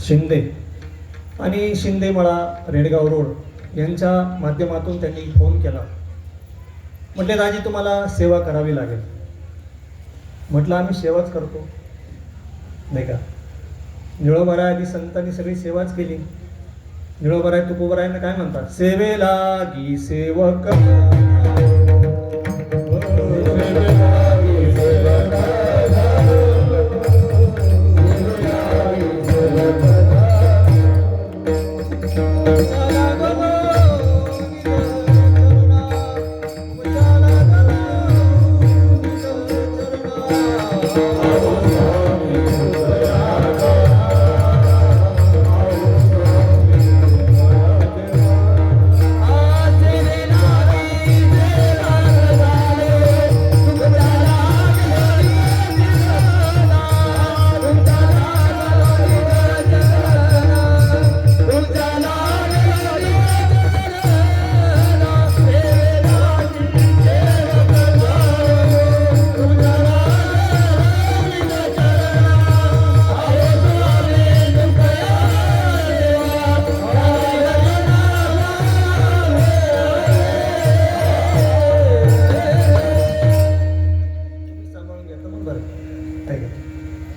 शिंदे आणि शिंदेमळा रेडगाव रोड यांच्या माध्यमातून त्यांनी फोन केला. म्हटले दाजी तुम्हाला सेवा करावी लागेल. म्हटलं आम्ही सेवाच करतो नाही का. निळोबराय आधी संतांनी सगळी सेवाच केली. निळोबराय तुकोबरायांना काय म्हणतात, सेवेला गी सेवक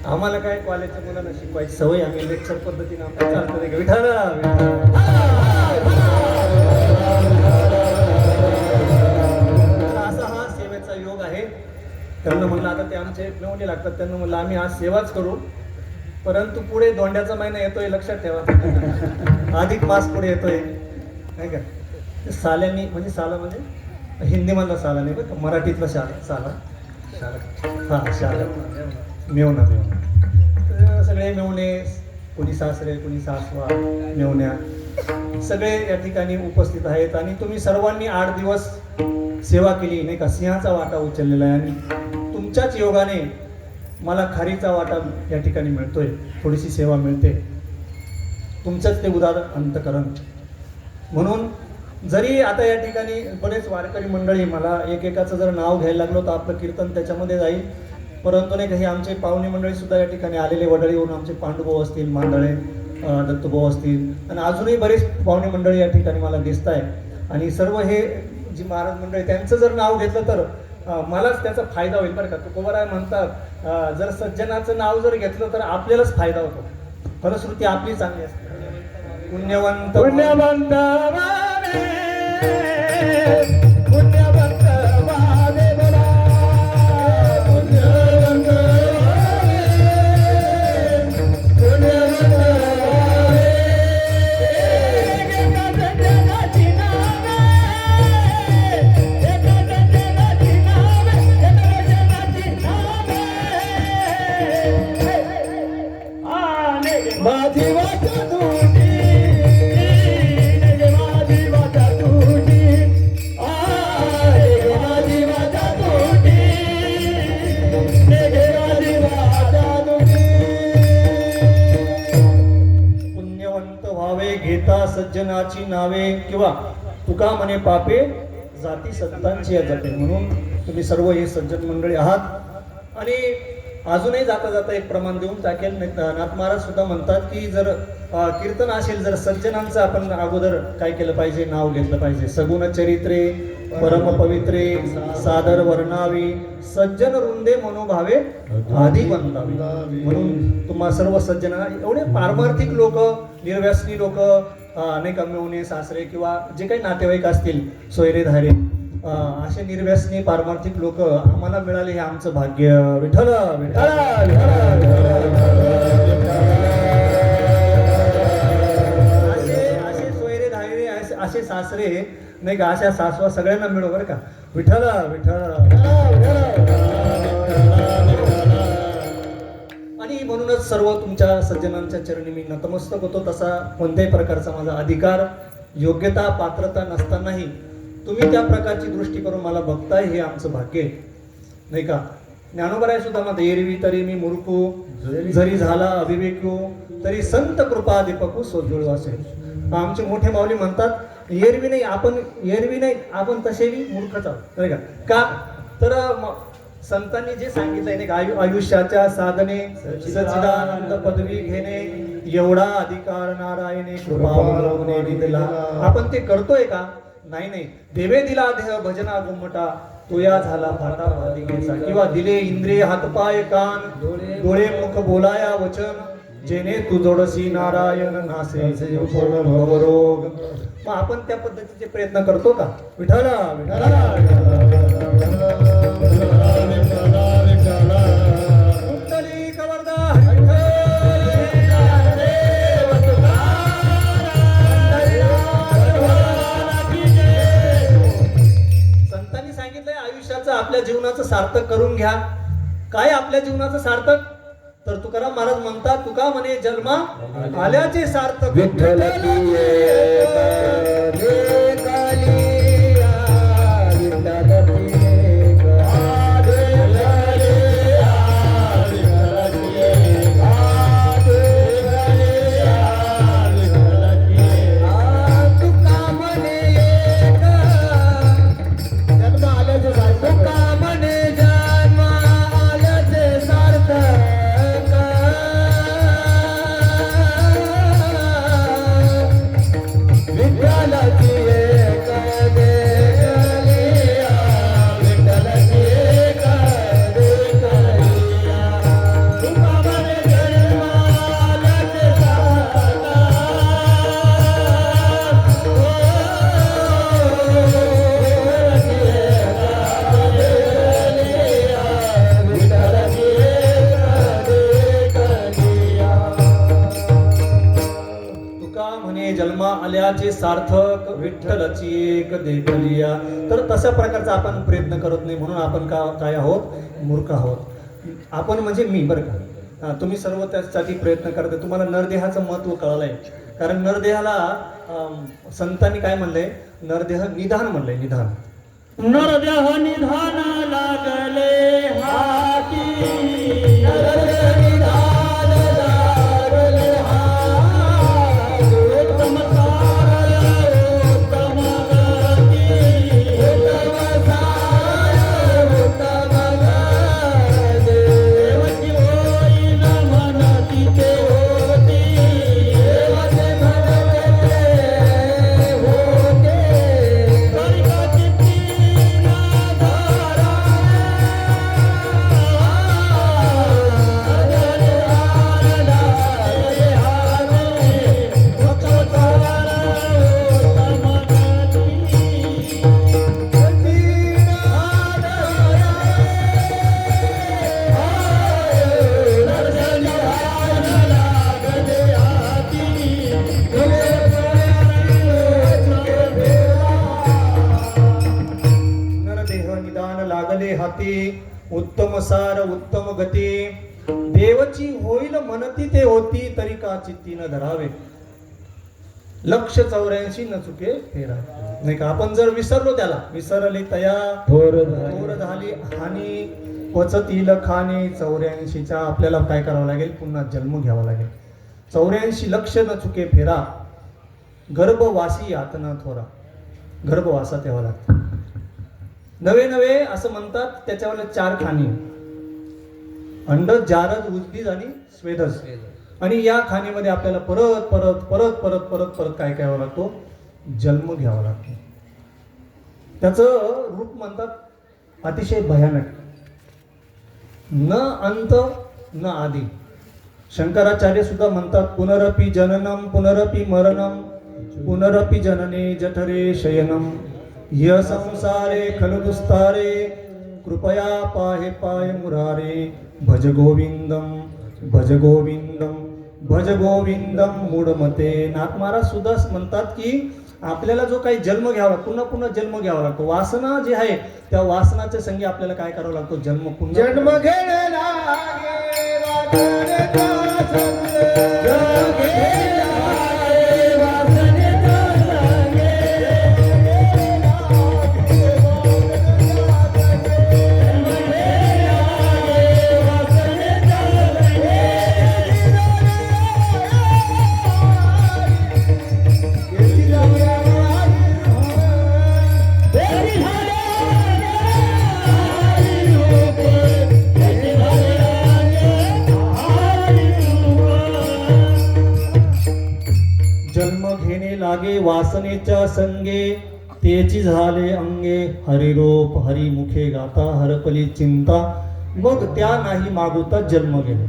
आम्हाला काय कॉलेजच्या मुलांना शिकवायची सवय, आम्ही लेक्चर पद्धतीने आपण चालतो नाही का. विठाला असा हा सेवेचा योग आहे. त्यांना म्हणलं आता ते आमचे मेवणे लागतात, त्यांना म्हणलं आम्ही आज सेवाच करू, परंतु पुढे दोंड्याचा महिना येतोय लक्षात ठेवा. अधिक मास पुढे येतोय नाही का. साल्यांनी म्हणजे साला म्हणजे हिंदी मधला साला नाही बरं, मराठीतला साला हा शाला मेवणा सगळे मेवणे, कोणी सासरे कोणी सासवा मेवण्या सगळे या ठिकाणी उपस्थित आहेत. आणि तुम्ही सर्वांनी 8 दिवस सेवा केली नाही का. सिंहाचा वाटा उचललेला आहे आणि तुमच्याच योगाने मला खारीचा वाटा या ठिकाणी मिळतोय, थोडीशी सेवा मिळते, तुमचंच ते उदार अंतकरण. म्हणून जरी आता या ठिकाणी बरेच वारकरी मंडळी, मला एकेकाचं जर नाव घ्यायला लागलो तर आपलं कीर्तन त्याच्यामध्ये जाईल, परंतु नाही काही आमचे पाहुणे मंडळी सुद्धा या ठिकाणी आलेले, वडळीवरून आमचे पांडुभाऊ असतील, मांदळे दत्तूभाऊ असतील आणि अजूनही बरेच पाहुणे मंडळी या ठिकाणी मला दिसत आहे. आणि सर्व हे जी महाराज मंडळी त्यांचं जर नाव घेतलं तर मलाच त्याचा फायदा होईल बरं का. तुकोबराय म्हणतात जर सज्जनाचं नाव जर घेतलं तर आपल्यालाच फायदा होतो, फलश्रुती आपली चांगली असते. पुण्यवंत पुण्यवंत पुण्यवंत सज्जनाची नावे किंवा तुका म्हणे पापे जाती संतांची जपे. म्हणून तुम्ही सर्व हे सज्जन मंडळी आहात. आणि अजूनही जाता जाता एक प्रमाण देऊन टाकेल. नाथ महाराज सुद्धा म्हणतात की जर कीर्तन असेल, जर सज्जनांचं आपण अगोदर काय केलं पाहिजे, नाव घेतलं पाहिजे. सगुण चरित्रे परम पवित्रे सादर वर्णावी सज्जन वृंदे मनोभावे आधी बनतावी. म्हणून तुम्हा सर्व सज्जना, एवढे पारमार्थिक लोक, निर्व्यसनी लोक, अनेक मेवणे सासरे किंवा जे काही नातेवाईक असतील, सोयरे धारे, असे निर्व्यसनी पारमार्थिक लोक आम्हाला मिळाले, हे आमचं भाग्य. विठ्ठल असे सोयरे धारे, असे सासरे नाही का, अशा सासवा सगळ्यांना मिळो बरं का. विठ्ठल आणि म्हणूनच सर्व तुमच्या सज्जनांच्या चरणी मी नतमस्तक होतो. तसा कोणत्याही प्रकारचा माझा अधिकार, योग्यता, पात्रता नसतानाही तुम्ही त्या प्रकारची दृष्टी करून मला बघताय, हे आमचं भाग्य नाही का. ज्ञानोबराय सुद्धा म्हणतात, एरवी तरी मी मूर्खू, जरी झाला अविवेकू, तरी संत कृपा दीपकू सोज्वळ असेल. आमचे मोठे माऊली म्हणतात, एरवी नाही आपण तसेही मूर्खच आहोत नाही का. तर संतांनी जे सांगितलंय नाही का, आयुष्याच्या साधने सच्चिदानंद पदवी घेणे, एवढा अधिकार नारायणे कृपावलोकने दिला. आपण ते करतोय का? नाही नाही. देवे दिला देह भजना गुम्मटा, तो या झाला फाटा वादिकेचा. किंवा दिले इंद्रिय हातपाय कान, डोळे मुख बोलाया वचन, जेणे तू जोडसी नारायण नासे भवरोग. मग आपण त्या पद्धतीचे प्रयत्न करतो का? विठ्ठला विठ्ठला विठ्ठली कवरदा संतांनी सांगितलंय आयुष्याचं आपल्या जीवनाचं सार्थक करून घ्या. काय आपल्या जीवनाचं सार्थक? तर तुकाराम महाराज म्हणतात, तुका म्हणे जन्मा आल्याचे सार्थक. विठ्ठल आल्याचे सार्थक विठ्ठलची एक देखलिया. तर तशा प्रकारचा आपण प्रयत्न करत नाही, म्हणून आपण काय आहोत? मूर्ख आहोत. आपण म्हणजे मी बरं का. तुम्ही सर्व त्यासाठी प्रयत्न करते. तुम्हाला नरदेहाचं महत्व कळलंय. कारण नरदेहाला संतांनी काय म्हणलंय? नरदेह निधान म्हणलंय. निधान नरदेह निधान लागले हाती, उत्तम सार उत्तम गती, देवची होईल म्हणती ते होती, तरी का चित्ती न धरावे. लक्ष 84 न चुके फेरा. नाही का? आपण जर विसरलो, त्याला विसरले तया थोर झाली हानी, पचतील खाणे. 84च्या आपल्याला काय करावं लागेल? पुन्हा जन्म घ्यावा लागेल. 84 लक्ष न चुके फेरा, गर्भवासी यातना थोरा. गर्भवासात यावं लागतं. नवे नवे असं म्हणतात. त्याच्यावर 4 खाणी: अंडज, जारज, उद्भिज आणि स्वेदज. आणि या खाणीमध्ये आपल्याला परत परत परत परत परत परत काय करावं लागतो? जन्म घ्यावा लागतो. त्याचं रूप म्हणतात अतिशय भयानक. न अंत न आदी. शंकराचार्य सुद्धा म्हणतात पुनरपि जननम पुनरपि मरणम पुनरपि जनने जठरे शयनम य संसारे खलु दुस्तारे कृपया पाहे पाय मुरारे भज गोविंदम भज गोविंदम भज गोविंदम मूढमते. नाथ महाराज सुद्धा म्हणतात की आपल्याला जो काही जन्म घ्यावा, पुन्हा पुन्हा जन्म घ्यावा लागतो. वासना जी आहे त्या वासनाच्या संगी आपल्याला काय करावं लागतो? जन्म पुन्हा जन्म घेला लागे वासनेच्या संगे, तेची झाले अंगे हरिरूप हरिमुखे गाता हरपली चिंता, मग त्या नाही मागुता जन्म गेला.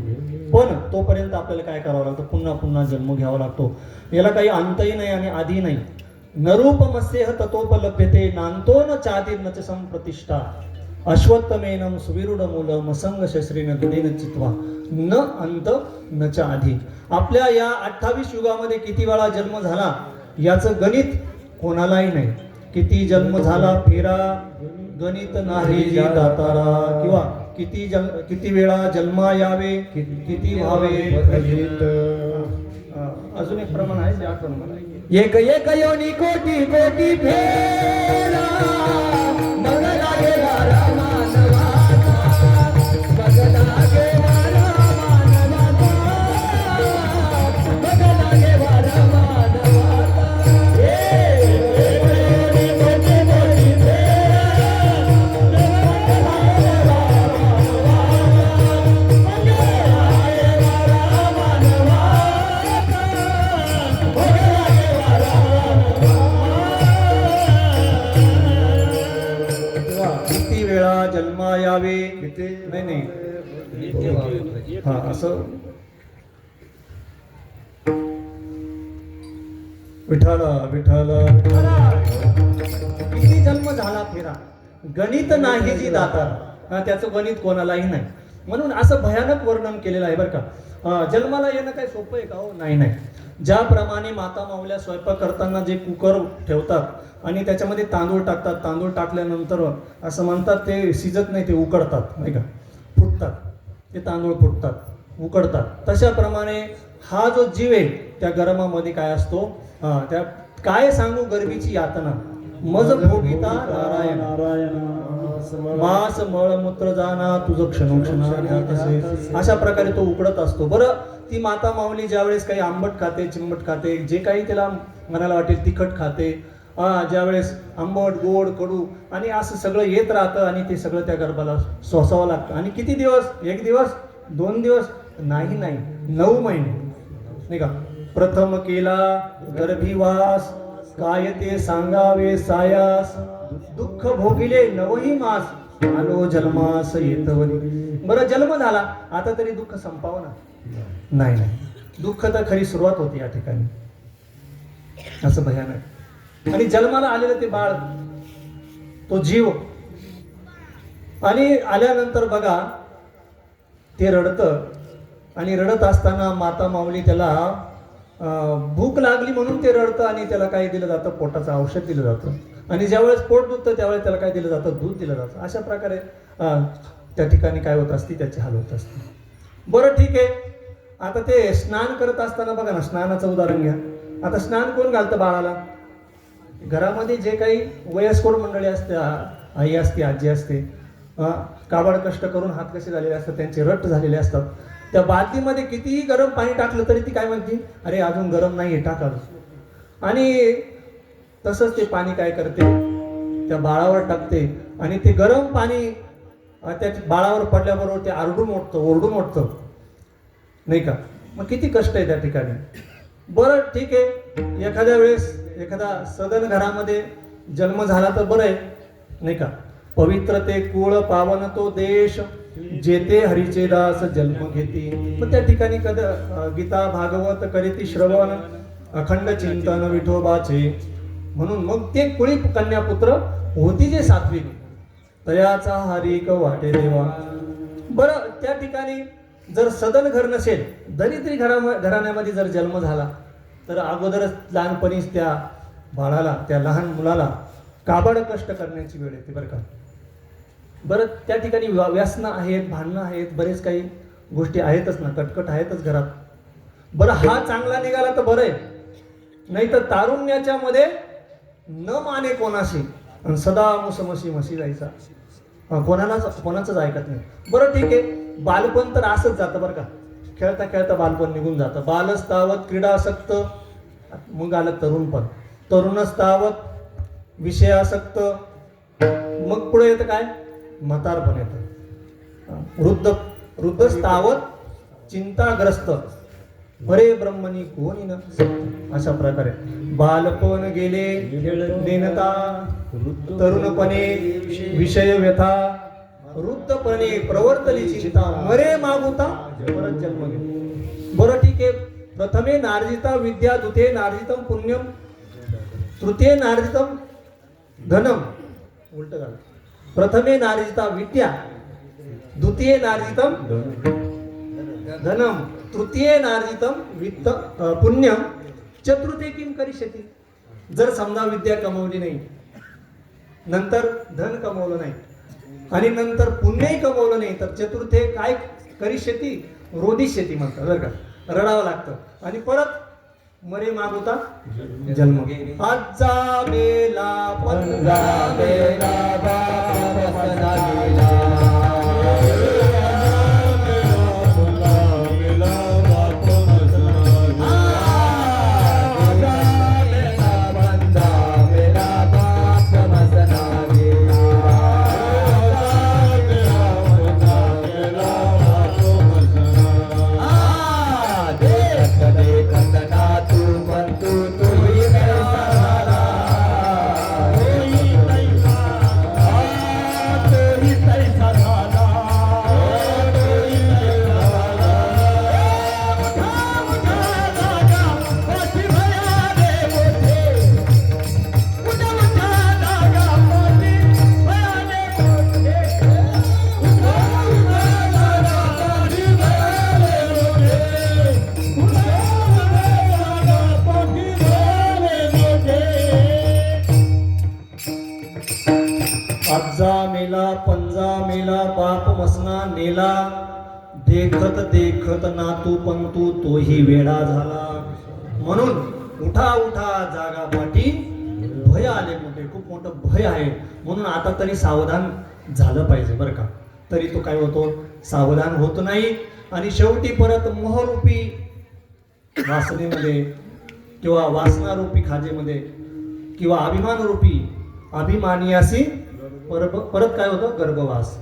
पण तोपर्यंत आपल्याला काय करावं लागतं, पुन्हा पुन्हा जन्म घ्यावा लागतो. याला काही अंतही नाही आणि आधी नाही. नरूपमस्येह ततोपलभ्यते नांतो न चादिर्न च संप्रतिष्ठा, अश्वत्थमेनं सुविरूढमूलम संग शस्त्रेन दृढेन चित्वा, न अंत न च आधी. आपल्या या 28 युगामध्ये किती वेळा जन्म झाला याचं गणित कोणालाही नाही. किती जन्म झाला फेरा गणित नाही जी दातारा, किंवा किती वेळा जन्मा यावे किती व्हावे फलित. अजून एक प्रमाण आहे ते आठवण मला. एक एक योनी कोटी कोटी फेरा, मग लागे वारा मानवाचा, मग लागे वारा मानवाचा, मग लागे वारा मानवाचा. एक योनी कोटी कोटी फेरा, मग लागे वारा मानवाचा, मग लागे वारा मानवाचा, मग लागे किती वेळा जन्मा यावे नाही नाही हा असं. विठाला विठाला किती जन्म झाला फेरा गणित नाही जी दातार, त्याचं गणित कोणालाही नाही. म्हणून असं भयानक वर्णन केलेलं आहे बरं का. जन्माला येणं काय सोपं आहे का हो, नाही नाही. ज्याप्रमाणे माता माऊल्या स्वयंपाक करताना जे कुकर ठेवतात आणि त्याच्यामध्ये तांदूळ टाकतात, तांदूळ टाकल्यानंतर असं म्हणतात ते शिजत नाही, ते उकडतात नाही का, फुटतात, ते तांदूळ फुटतात उकडतात. तशाप्रमाणे हा जो जीव आहे त्या गरमामध्ये काय असतो, त्या काय सांगू गरमीची यातना, मज भोगिता नारायण मास मळमूत्र जाना तुझं क्षणोक्षण, अशा प्रकारे तो उकडत असतो. बरं, ती माता माऊली ज्यावेळेस काही आंबट खाते चिंबट खाते, जे काही तिला मनाला वाटेल तिखट खाते, ज्यावेळेस आंबट गोड कडू आणि असं सगळं येत राहतं आणि ते सगळं त्या गर्भाला सोसावं लागतं. आणि किती दिवस, 1 दिवस 2 दिवस नाही नाही 9 महिने नाही का. प्रथम केला गर्भीवास, काय ते सांगावे सायास, दुःख भोगिले 9 मास, आलो जन्मास येतवनी. बरं, जन्म झाला आता तरी दुःख संपावं ना, नाही नाही, दुःख तर खरी सुरुवात होती या ठिकाणी. असं भयानक. आणि जन्माला आलेलं ते बाळ, तो जीव, आणि आल्यानंतर बघा ते रडतं, आणि रडत असताना माता माऊली त्याला भूक लागली म्हणून ते रडतं आणि त्याला काय दिलं जातं, पोटाचं औषध दिलं जातं. आणि ज्यावेळेस पोट दुखतं त्यावेळेस त्याला काय दिलं जातं, दूध दिलं जातं. अशा प्रकारे त्या ठिकाणी काय होत असते, त्याची हाल होत असते. बरं ठीक आहे. आता ते स्नान करत असताना बघा ना, स्नानाचं उदाहरण घ्या. आता स्नान कोण घालतं बाळाला, घरामध्ये जे काही वयस्कर मंडळी असते, आई असते, आजी असते, काबाड कष्ट करून हात कसे झालेले असतात, त्यांचे रट्ट झालेले असतात. त्या बादलीमध्ये कितीही गरम पाणी टाकलं तरी ती काय म्हणते, अरे अजून गरम नाहीये, टाका. आणि तसंच ते पाणी काय करते, त्या बाळावर टाकते, आणि ते गरम पाणी त्या बाळावर पडल्याबरोबर ते ओरडून उठतं नाही का. मग किती कष्ट आहे त्या ठिकाणी. बरं ठीक आहे, एखाद्या वेळेस एखादा सदन घरामध्ये जन्म झाला तर बरं आहे नाही का. पवित्र ते कुळ पावन तो देश, जेते हरीचे दास जन्म घेती. मग त्या ठिकाणी गीता भागवत करीती श्रवण, अखंड चिंतन विठोबाचे. म्हणून मग ते कुळी कन्यापुत्र होती जे सात्विक, तयाचा हरिक वाटे देवा. बरं, त्या ठिकाणी जर सदन घर नसेल, दरिद्री घराण्यामध्ये जर जन्म झाला तर अगोदरच लहानपणीच त्या बाळाला, त्या लहान मुलाला काबाड कष्ट करण्याची वेळ येते बरं का. बरं, त्या ठिकाणी व्यसनं आहेत, भांडणं आहेत, बरेच काही गोष्टी आहेतच ना, कटकट आहेतच घरात. बरं, हा चांगला निघाला तर बरं आहे, नाही तर तारुण्याच्या मध्ये न माने कोणाशी आणि सदा मुसमशी म्हशी जायचा, कोणाचंच ऐकत नाही. बरं ठीक आहे, बालपण तर असंच जातं बरं का. खेळता खेळता बालपण निघून जातं. बालस्तावत क्रीडासक्त, मग आलं तरुणपण, तरुणस्तावत विषयासक्त, मग पुढे येतं काय, म्हातारपण येतं. वृद्धस्तावत चिंताग्रस्त, बरे ब्रह्मणी कोणी न. अशा प्रकारे बालपण गेले दीनता, तरुणपणे विषय व्यथा, वृद्धपणे प्रवर्तली चिंता, मरे मागुता परत जन्म घे. बरं ठीक आहे. प्रथमे नार्जिता विद्या, द्वितीये नार्जितम पुण्यम, तृतीये नार्जितम धनम. उलट झालं. प्रथमे नार्जिता विद्या, द्वितीये नार्जितम धनम, तृतीये नार्जितम वित्त पुण्यम, चतुर्थे किम करिष्यति. जर समजा विद्या कमवली नाही, नंतर धन कमवलं नाही आणि नंतर पुण्यही कमवलं नाही, तर चतुर्थे काय करिष्यति, रोदिष्यति म्हणतात बरं का. रडावं लागतं आणि परत मरे मागुता जन्म. आजचा मेला पंजा मेला बापसना गेला. आजा मेला पंजा मेला बाप मसना नेला. देखत देखत नातू पंतू तोही वेडा झाला. म्हणून उठा उठा जागा पाठी, भय आले मोठे, खूप मोठं भय आहे. म्हणून आता तरी सावधान झालं पाहिजे बरं का. तरी तो काय होतो, सावधान होत नाही आणि शेवटी परत मोहरूपी वासनेमध्ये किंवा वासनारूपी खाजेमध्ये किंवा अभिमानरूपी अभिमानियासी परत काय होतं, गर्भवास.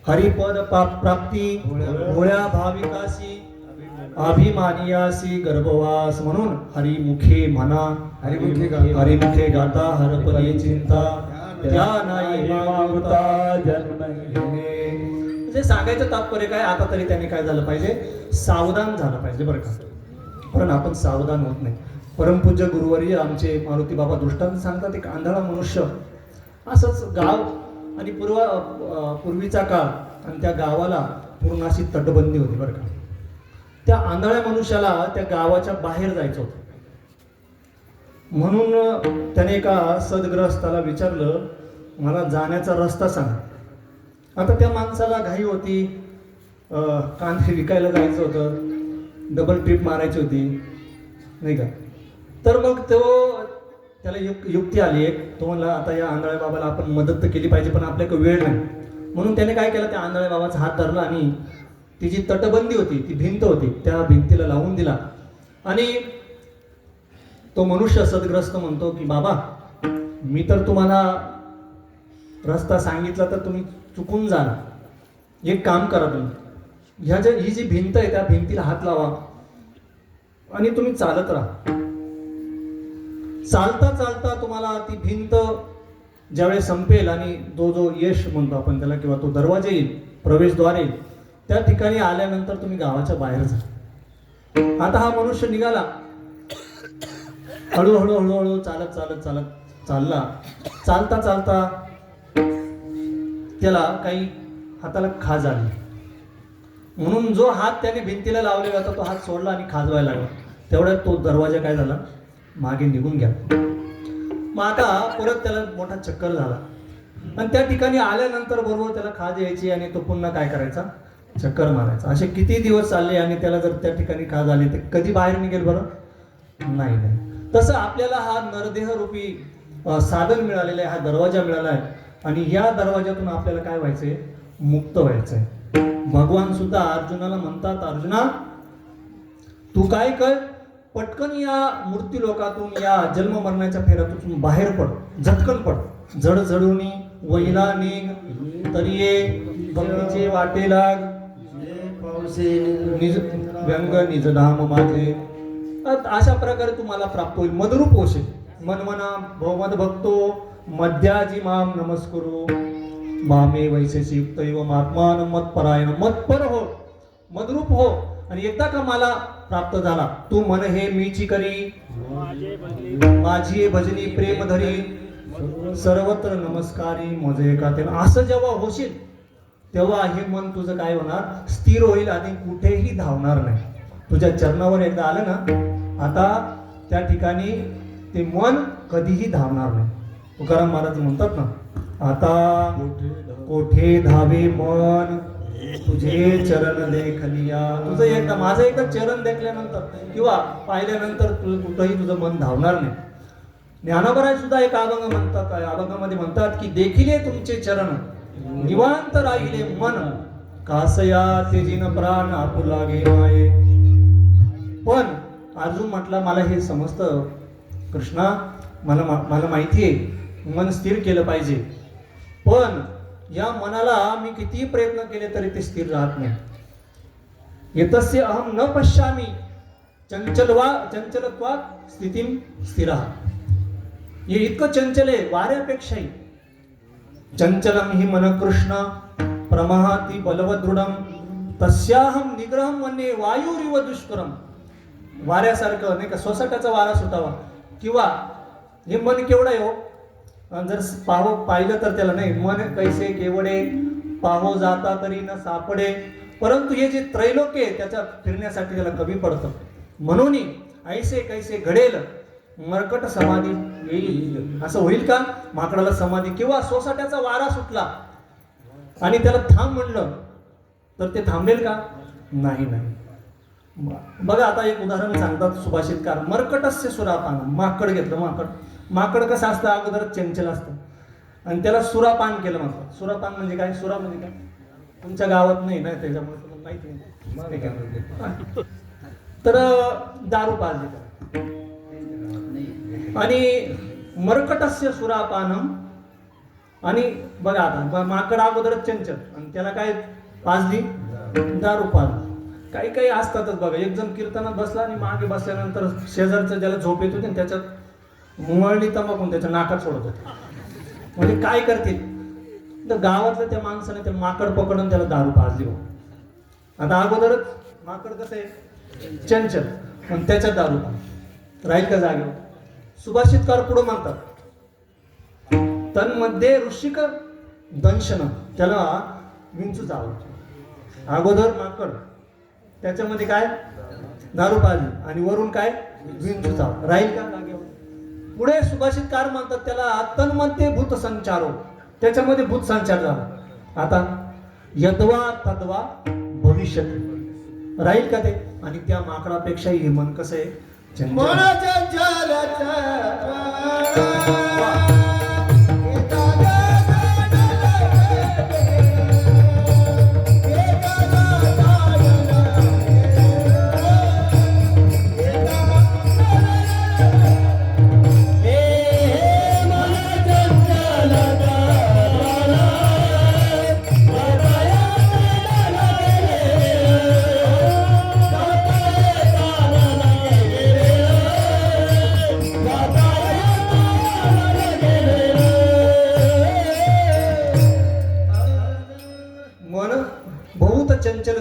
हरिपद प्राप्ती भोळ्या भाविकासी अभिमानियासी गर्भवास. म्हणून हरिमुखे म्हणा, हरिमुखे गाता हरपली चिंता, त्या नाही मागुता जन्म घेणे. म्हणजे सांगायचं तात्पर्य काय, आता तरी त्याने काय झालं पाहिजे, सावधान झालं पाहिजे बरं का. पण आपण सावधान होत नाही. परमपूज्य गुरुवर्य आमचे मारुती बाबा दृष्टांत सांगतात, एक आंधळा मनुष्य असंच गाव आणि पूर्वीचा काळ आणि त्या गावाला पूर्ण अशी तटबंदी होती बरं का. त्या आंधळ्या मनुष्याला त्या गावाच्या बाहेर जायचं होतं. म्हणून त्याने एका सद्ग्रस्ताला विचारलं, मला जाण्याचा रस्ता सांग. आता त्या माणसाला घाई होती, कांदे विकायला जायचं होतं, डबल ट्रिप मारायची होती नाही का. तर मग त्याला युक्ती आली एक. तो म्हणला, आता या आंधळ्या बाबाला आपण मदत तर केली पाहिजे, पण आपल्याकडे वेळ नाही. म्हणून त्याने काय केलं, त्या आंधळ्या बाबाचा हात धरला आणि ती जी तटबंदी होती, ती भिंत होती, त्या भिंतीला लावून दिला. आणि तो मनुष्य सद्ग्रस्त म्हणतो की, बाबा मी तर तुम्हाला रस्ता सांगितला तर तुम्ही चुकून जाल. एक काम करा, तुम्ही ही जी भिंत आहे त्या भिंतीला हात लावा आणि तुम्ही चालत राहा. चालता चालता तुम्हाला ती भिंत ज्यावेळेस संपेल आणि जो यश म्हणतो आपण त्याला किंवा तो दरवाजा येईल, प्रवेशद्वार येईल, त्या ठिकाणी आल्यानंतर तुम्ही गावाच्या बाहेर जा. आता हा मनुष्य निघाला, हळूहळू हळूहळू चालत चालत चालत चालला. चालता चालता त्याला काही हाताला खाज आली. म्हणून जो हात त्याने भिंतीला लावलेला होता तो हात सोडला आणि खाजवायला लागला. तेवढ्यात तो दरवाजा काय झाला, मागे निघून गेला. मग आता परत त्याला मोठा चक्कर झाला आणि त्या ठिकाणी आल्यानंतर बरोबर त्याला खाज यायची आणि तो पुन्हा काय करायचा, चक्कर मारायचा. असे किती दिवस चालले आणि त्याला जर त्या ठिकाणी खाज आली तर कधी बाहेर निघेल बरं, नाही. तसं आपल्याला हा नरदेह रूपी साधन मिळालेलं आहे, हा दरवाजा मिळाला आहे आणि या दरवाजातून आपल्याला काय व्हायचंय, मुक्त व्हायचंय. भगवान सुद्धा अर्जुनाला म्हणतात, अर्जुना तू काय कर, पटकन या मृत्यू लोकातून, या जन्म मरणाच्या फेऱ्यातून बाहेर पड, झटकन पड. जड जडूनी वैला निघ तरी ये, भक्तीचे वाटे लाग, व्यंग निज धाम माझे. अशा प्रकारे तुम्हाला प्राप्त होईल, मदरूप होशील. मनमना बहुमद भक्तो मध्याजी माम नमस्कुरु मामे वैशेषी युक्तैव महात्मान मत्परायण मत्पर हो मदरूप हो आणि एकदा का मला प्राप्त झाला तू मन हे मीची करी माझी भजनी प्रेम धरी सर्वत्र नमस्कारी मजे का असं जेव्हा होशील तेव्हा हे मन तुझं काय होणार स्थिर होईल आणि कुठेही धावणार नाही. तुझ्या चरणावर एकदा आलं ना आता त्या ठिकाणी ते मन कधीही धावणार नाही. तुकाराम महाराज म्हणतात ना आता कोठे धावे मन तुझे चरण देखलिया. तुझं एकदा माझं एकदा चरण देखल्यानंतर किंवा पाहिल्यानंतर कुठंही तुझं मन धावणार नाही. ज्ञानोबराय सुद्धा एक अभंग म्हणतात अभंगामध्ये म्हणतात की देखिले तुमचे चरण निवांत राहिले मन कासया तेजीन प्राण आपुला गे माये. पण अर्जुन म्हटला मला हे समजतं कृष्णा मला माहिती आहे मन स्थिर केलं पाहिजे पण या मनाला मी कितीही प्रयत्न केले तरी ते स्थिर राहत नाही. येतस्य अहम न पश्यामी चंचलत्वात् स्थितीम स्थिरः. हे इतकं चंचल आहे वाऱ्यापेक्षाही. चंचलम ही मन कृष्ण प्रमहाती बलवदृढम तस्याहम निग्रहम मन्ये वायुरिव दुष्करम. वाऱ्यासारखं नाही का सोसाट्याचा वारा सुटावा किंवा हे मन केवढं आहे हो. जर पाहिलं तर त्याला नाही मन कैसे केवडे पाहो जाता तरी न सापडे. परंतु हे जे त्रैलोक्य आहे त्याच्या फिरण्यासाठी त्याला कमी पडतं. म्हणून ऐसे कैसे घडेल मरकट समाधी येईल. असं होईल का माकडाला समाधी किंवा सोसाट्याचा वारा सुटला आणि त्याला थांब म्हणलं तर ते थांबेल का नाही. बघा आता एक उदाहरण सांगतात सुभाषितकार मरकटस्य सुरापान. माकड घेतलं माकड कसं असतं अगोदरच चंचल असतं आणि त्याला सुरापान केलं म्हणतात. सुरापान म्हणजे काय सुरा म्हणजे काय तुमच्या गावात नाही ना त्याच्यामुळे तुम्हाला माहिती नाही. तर दारू पाजली आणि मरकटस्य सुरापानम. आणि बघा आता माकड अगोदरच चंचल आणि त्याला काय पाजली दारू पाजली. काही असतातच बघा एक जण कीर्तनात बसला आणि मागे बसल्यानंतर शेजारचं ज्याला झोप येत होती त्याच्यात मुंगळणी तंबाखून त्याच्या नाकात सोडत होते. म्हणजे काय करतील तर गावातल्या त्या माणसाने त्या माकड पकडून त्याला दारू पाजली. आता अगोदरच माकड कसं आहे चंचल पण त्याच्यात दारू राहील का जागेवर. सुभाषितकार पुढे म्हणतात तन्मध्ये ऋषिक दंशन. त्याला विंचू चावला. अगोदर माकड त्याच्यामध्ये काय दारू पाजली आणि वरून काय विंचू चावला राहील का जागेवर. पुढे सुभाषितकार म्हणतात त्याला तन्मध्ये भूत संचारो. त्याच्यामध्ये भूत संचार झाला. आता यद्वा तद्वा भविष्यत राहील का ते. आणि त्या माकडापेक्षाही हे मन कसं आहे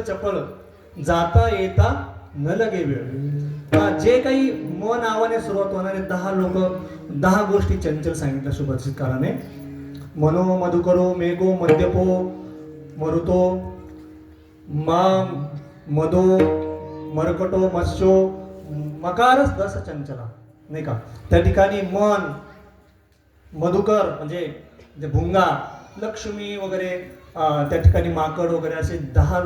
चपळ जाता येता न लगे वेळ. जे काही मन नावाने सुरुवात होणारे 10 गोष्टी चंचल सांगितल्या सुभाषितकाराने. मनो मधुकरो मेघो मद्यपो मरुतो मा मदो मरकटो मत्स्यो मकारच 10 चंचला नाही का. त्या ठिकाणी मन मधुकर म्हणजे भुंगा लक्ष्मी वगैरे त्या ठिकाणी माकड वगैरे असे 10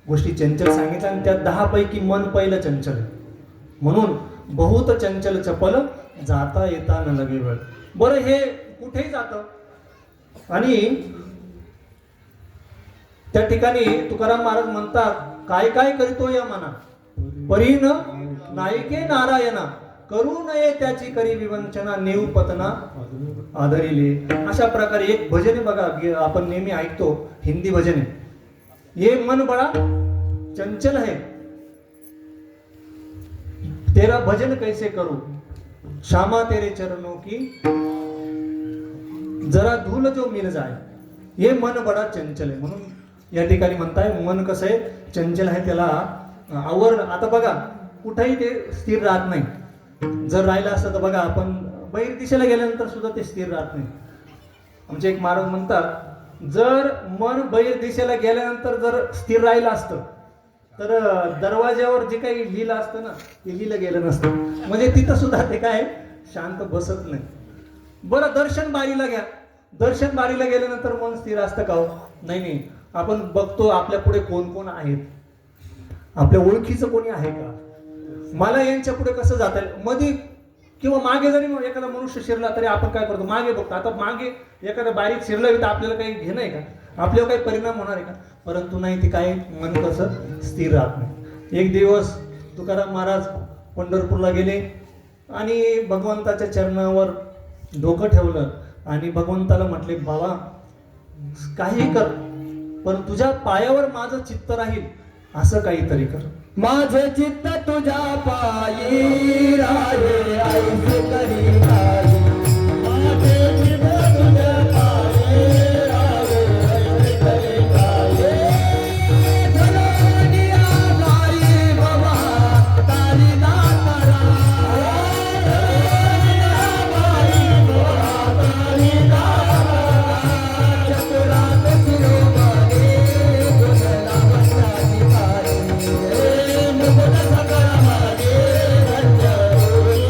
गोष्टी चंचल सांगितल्या आणि त्या 10 पैकी मन पहिलं चंचल आहे. म्हणून बहुत चंचल चपल जाता येता न लगे वेळ. बरं हे कुठेही जातं आणि त्या ठिकाणी तुकाराम महाराज म्हणतात काय करीतो या मना परीन नायके नारायणा करू नये त्याची करी विवंचना नेऊ पतना आदरिले. अशा प्रकारे एक भजन बघा आपण नेहमी ऐकतो हिंदी भजन आहे. ये मन बड़ा चंचल है तेरा भजन कैसे करूं श्यामा तेरे चरणों की जरा धूल जो मिल जाए, हे मन बडा चंचल आहे. म्हणून या ठिकाणी म्हणताय मन कसं आहे, चंचल आहे, त्याला आवर. आता बघा कुठेही ते स्थिर राहत नाही. जर राहिलं असतं तर बघा आपण बहिर दिशेला गेल्यानंतर सुद्धा ते स्थिर राहत नाही. आमचे एक महाराज म्हणतात, जर मन बहिर दिशेला गेल्यानंतर जर स्थिर राहिलं असतं तर दरवाज्यावर जे काही लिहिलं असतं ना ते लिहिलं गेलं नसतं. म्हणजे तिथं सुद्धा ते काय शांत बसत नाही. बरं दर्शन बारीला घ्या. दर्शन बारीला गेल्यानंतर मन स्थिर असतं का हो? नाही. आपण बघतो आपल्या पुढे कोण कोण आहेत, आपल्या ओळखीचं कोणी आहे का, मला यांच्या पुढे कसं जाता येईल. मध्ये किंवा मागे जरी एखादा मनुष्य शिरला तरी आपण काय करतो, मागे बघतो. आता मागे एखादा बारीक शिरलं तर आपल्याला काही घेणं आहे का, आपल्यावर काही परिणाम होणार आहे का? परंतु नाही, ते काय मन कसं स्थिर राहत नाही. एक दिवस तुकाराम महाराज पंढरपूरला गेले आणि भगवंताच्या चरणावर डोकं ठेवलं आणि भगवंताला म्हटले, बाबा काही कर पण तुझ्या पायावर माझं चित्त राहील असं काहीतरी कर. माझे चित्त तुझ्या पायी राहे, ऐसे करी नाही. माझे चित्त तुझ्या पायी राहे, ऐसे करी नाही. धनवनिया बाई बाबा तारी दातारा, धनवनिया बाई बाबा तारी दातारा. चतुरात शिरोमणी गुणला वंदनाधिकारी. मुकुट सकळ मागे धन्य होई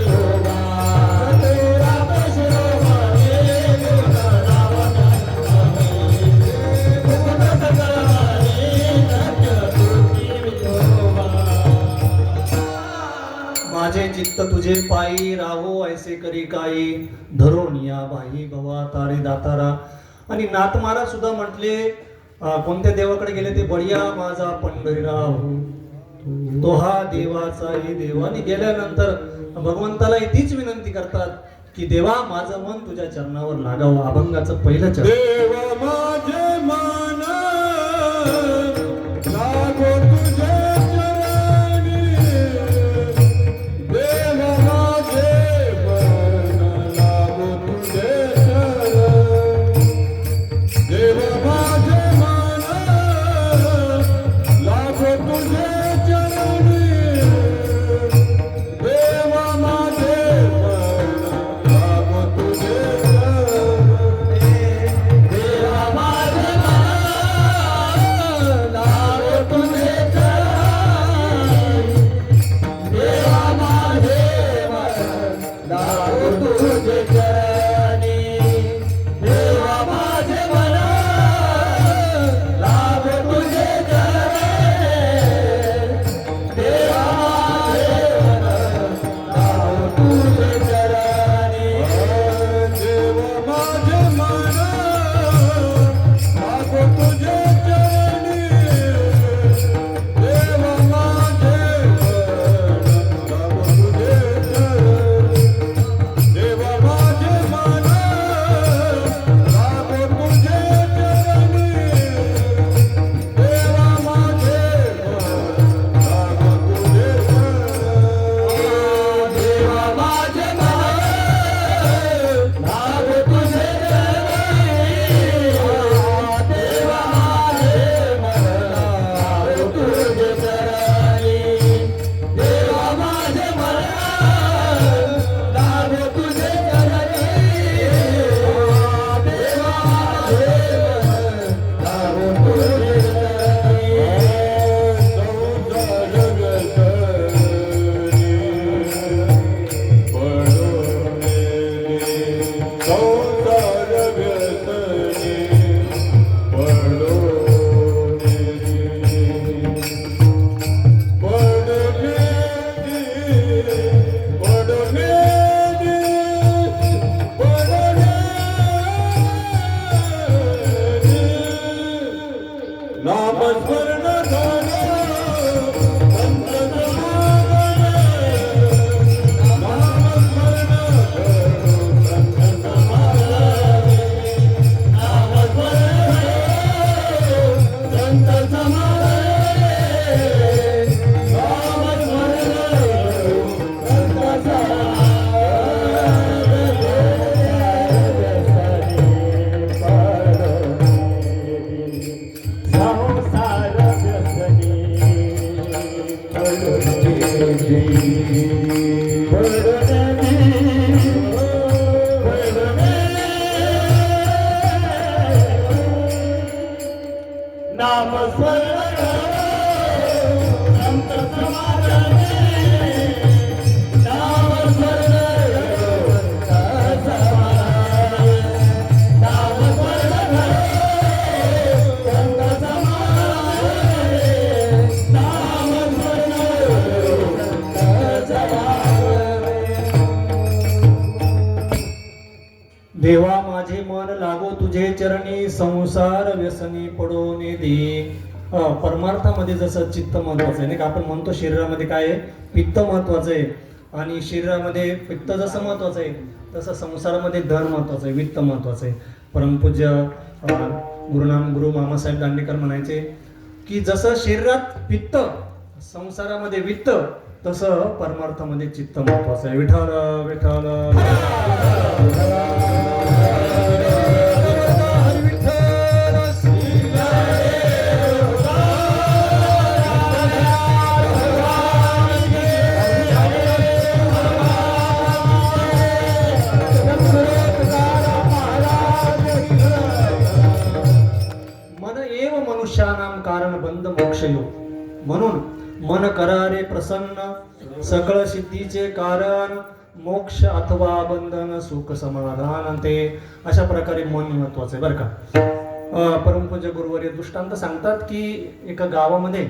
शोभा. चतुरात शिरोमणी गुणला वंदनाधिकारी. मुकुट सकळ मागे धन्य होई शोभा. माझे चित्त तुझे पायी राहो ऐसे करी काही, धरून या भाई भवा तारे दातारा. आणि नाथ महाराज सुद्धा म्हटले, कोणत्या देवाकडे गेले ते, बढिया माझा पंढरीराव तो हा देवाचा हे देव. आणि गेल्यानंतर भगवंताला तीच विनंती करतात की देवा माझं मन तुझ्या चरणावर लागावं. अभंगाचं पहिलं चरण. देव माझे मन लागो तुझे चरणी. देव माझे मन लागो तुझे चरणी. देव माझे मन लागो तुझे चरणी. देव माझे मन लागो तुझे चरणी. देवा माझे मन देवा माझे मन लागो तुझे चरणी, संसार व्यसनी पडून दे. परमार्थामध्ये जसं चित्त महत्वाचं आहे नाही का, आपण म्हणतो शरीरामध्ये काय आहे, पित्त महत्वाचं आहे, आणि शरीरामध्ये पित्त जसं महत्वाचं आहे तसं संसारामध्ये धन महत्वाचं आहे, वित्त महत्वाचं आहे. परमपूज्य गुरु मामासाहेब दांडेकर म्हणायचे की जसं शरीरात पित्त, संसारामध्ये वित्त, तसं परमार्थामध्ये चित्त महत्वाचं आहे. विठ्ठल विठ्ठल मनुष्यानाम कारण बंध मोक्षयो. म्हणून मन करारे प्रसन्न, सकळ सिद्धीचे कारण मोक्ष अथवा बंधन सुख समाधान. ते अशा प्रकारे मन महत्वाचं आहे बरं का. परमपूज्य गुरुवर्य दृष्टांत सांगतात की एका गावामध्ये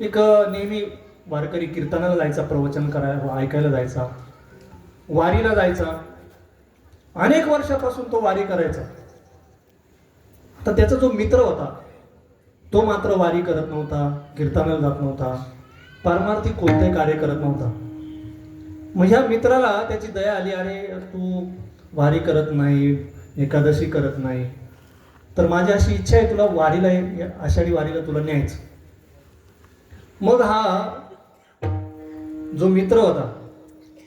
एक नेहमी वारकरी कीर्तनाला जायचा, प्रवचन करायला, ऐकायला जायचा, वारीला जायचा. अनेक वर्षापासून तो वारी करायचा. तर त्याचा जो मित्र होता तो मात्र वारी करत नव्हता, कीर्तनाला जात नव्हता, पारमार्थिक कोणतेही कार्य करत नव्हता. मग ह्या मित्राला त्याची दया आली, अरे तू वारी करत नाही, एकादशी करत नाही, तर माझी अशी इच्छा आहे तुला वारीला, आषाढी वारीला तुला न्यायचं. मग हा जो मित्र होता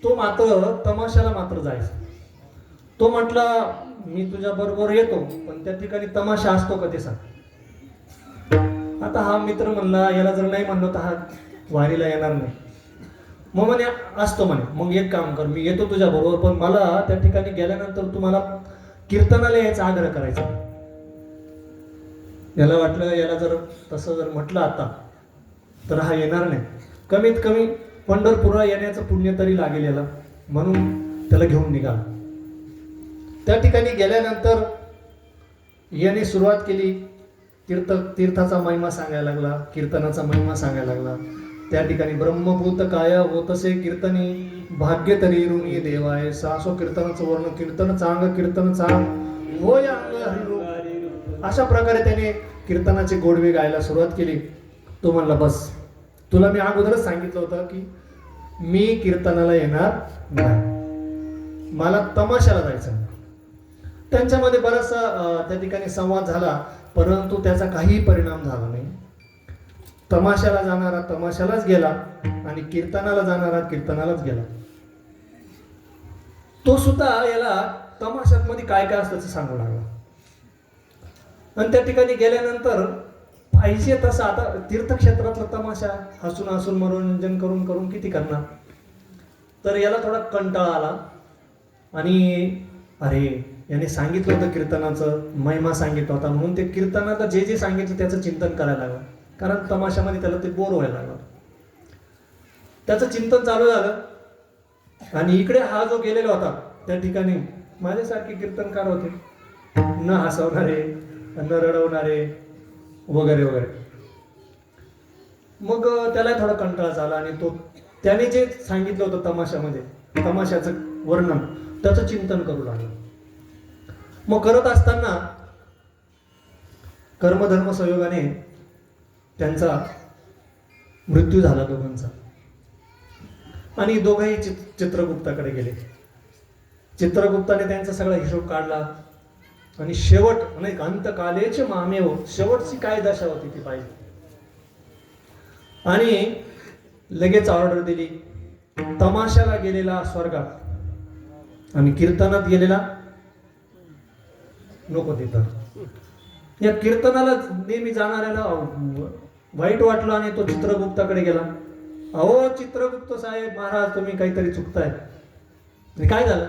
तो मात्र तमाशाला मात्र जायचा. तो म्हटला मी तुझ्या बरोबर येतो, पण त्या ठिकाणी तमाशा असतो का ते सांग. आता हा मित्र म्हणला, याला जर नाही म्हणलो तर हा वारीला येणार नाही. मग म्हणे असतो म्हणे, मग एक काम कर, मी येतो तुझ्या बरोबर, पण मला त्या ठिकाणी गेल्यानंतर तुम्हाला कीर्तनाला यायचा आग्रह करायचा. याला वाटलं याला जर तसं जर म्हटलं आता तर हा येणार नाही, कमीत कमी पंढरपूरला येण्याचं पुण्य तरी लागेल याला, म्हणून त्याला घेऊन निघाला. त्या ठिकाणी गेल्यानंतर याने सुरुवात केली, तीर्थाचा महिमा सांगायला लागला, कीर्तनाचा महिमा सांगायला लागला. त्या ठिकाणी ब्रह्मभूत काय होतसे कीर्तनी, भाग्य तरी ऋणी देवाय सासो. कीर्तनाचं वर्ण कीर्तन चांग होय अंग हरिरूप. अशा प्रकारे त्याने कीर्तनाचे गोडवे गायला सुरुवात केली. तो म्हणला बस, तुला मी अगोदरच सांगितलं होतं की मी कीर्तनाला येणार नाही, मला तमाशाला जायचं. त्यांच्यामध्ये बराचसा त्या ठिकाणी संवाद झाला, परंतु त्याचा काहीही परिणाम झाला नाही. तमाशाला जाणारा तमाशालाच गेला आणि कीर्तनाला जाणारा कीर्तनालाच गेला. तो सुद्धा याला तमाशात मध्ये काय काय असतं सांगू लागला. आणि त्या ठिकाणी गेल्यानंतर पाहिजे तसं, आता तीर्थक्षेत्रातला तमाशा हसून हसून मनोरंजन करून करून किती करणार, तर याला थोडा कंटाळा आला. आणि अरे याने सांगितलं होतं कीर्तनाचं महिमा सांगितला होता, म्हणून ते कीर्तनाला जे जे सांगितलं त्याचं चिंतन करायला लागलं, कारण तमाशामध्ये त्याला ते बोर व्हायला लागलं. त्याचं चिंतन चालू झालं. आणि इकडे हा जो गेलेला होता त्या ठिकाणी माझ्यासारखे कीर्तनकार होते, न हसवणारे, न रडवणारे वगैरे वगैरे. मग त्याला थोडा कंटाळा झाला आणि तो त्याने जे सांगितलं होतं तमाशामध्ये, तमाशाचं वर्णन, त्याचं चिंतन करू लागला. मग करत असताना कर्मधर्म संयोगाने त्यांचा मृत्यू झाला दोघांचा. आणि दोघंही चित्रगुप्ताकडे गेले. चित्रगुप्ताने त्यांचा सगळा हिशोब काढला आणि शेवट नाही अंतकालेचे मामेव, शेवटची काय दशा होती ती पाहिली. आणि लगेच ऑर्डर दिली, तमाशाला गेलेला स्वर्गात आणि कीर्तनात गेलेला नको तिथं. या कीर्तनाला नेहमी जाणाऱ्याला वाईट वाटलं आणि तो चित्रगुप्ताकडे गेला. अहो चित्रगुप्त साहेब महाराज, तुम्ही काहीतरी चुकताय. काय झालं?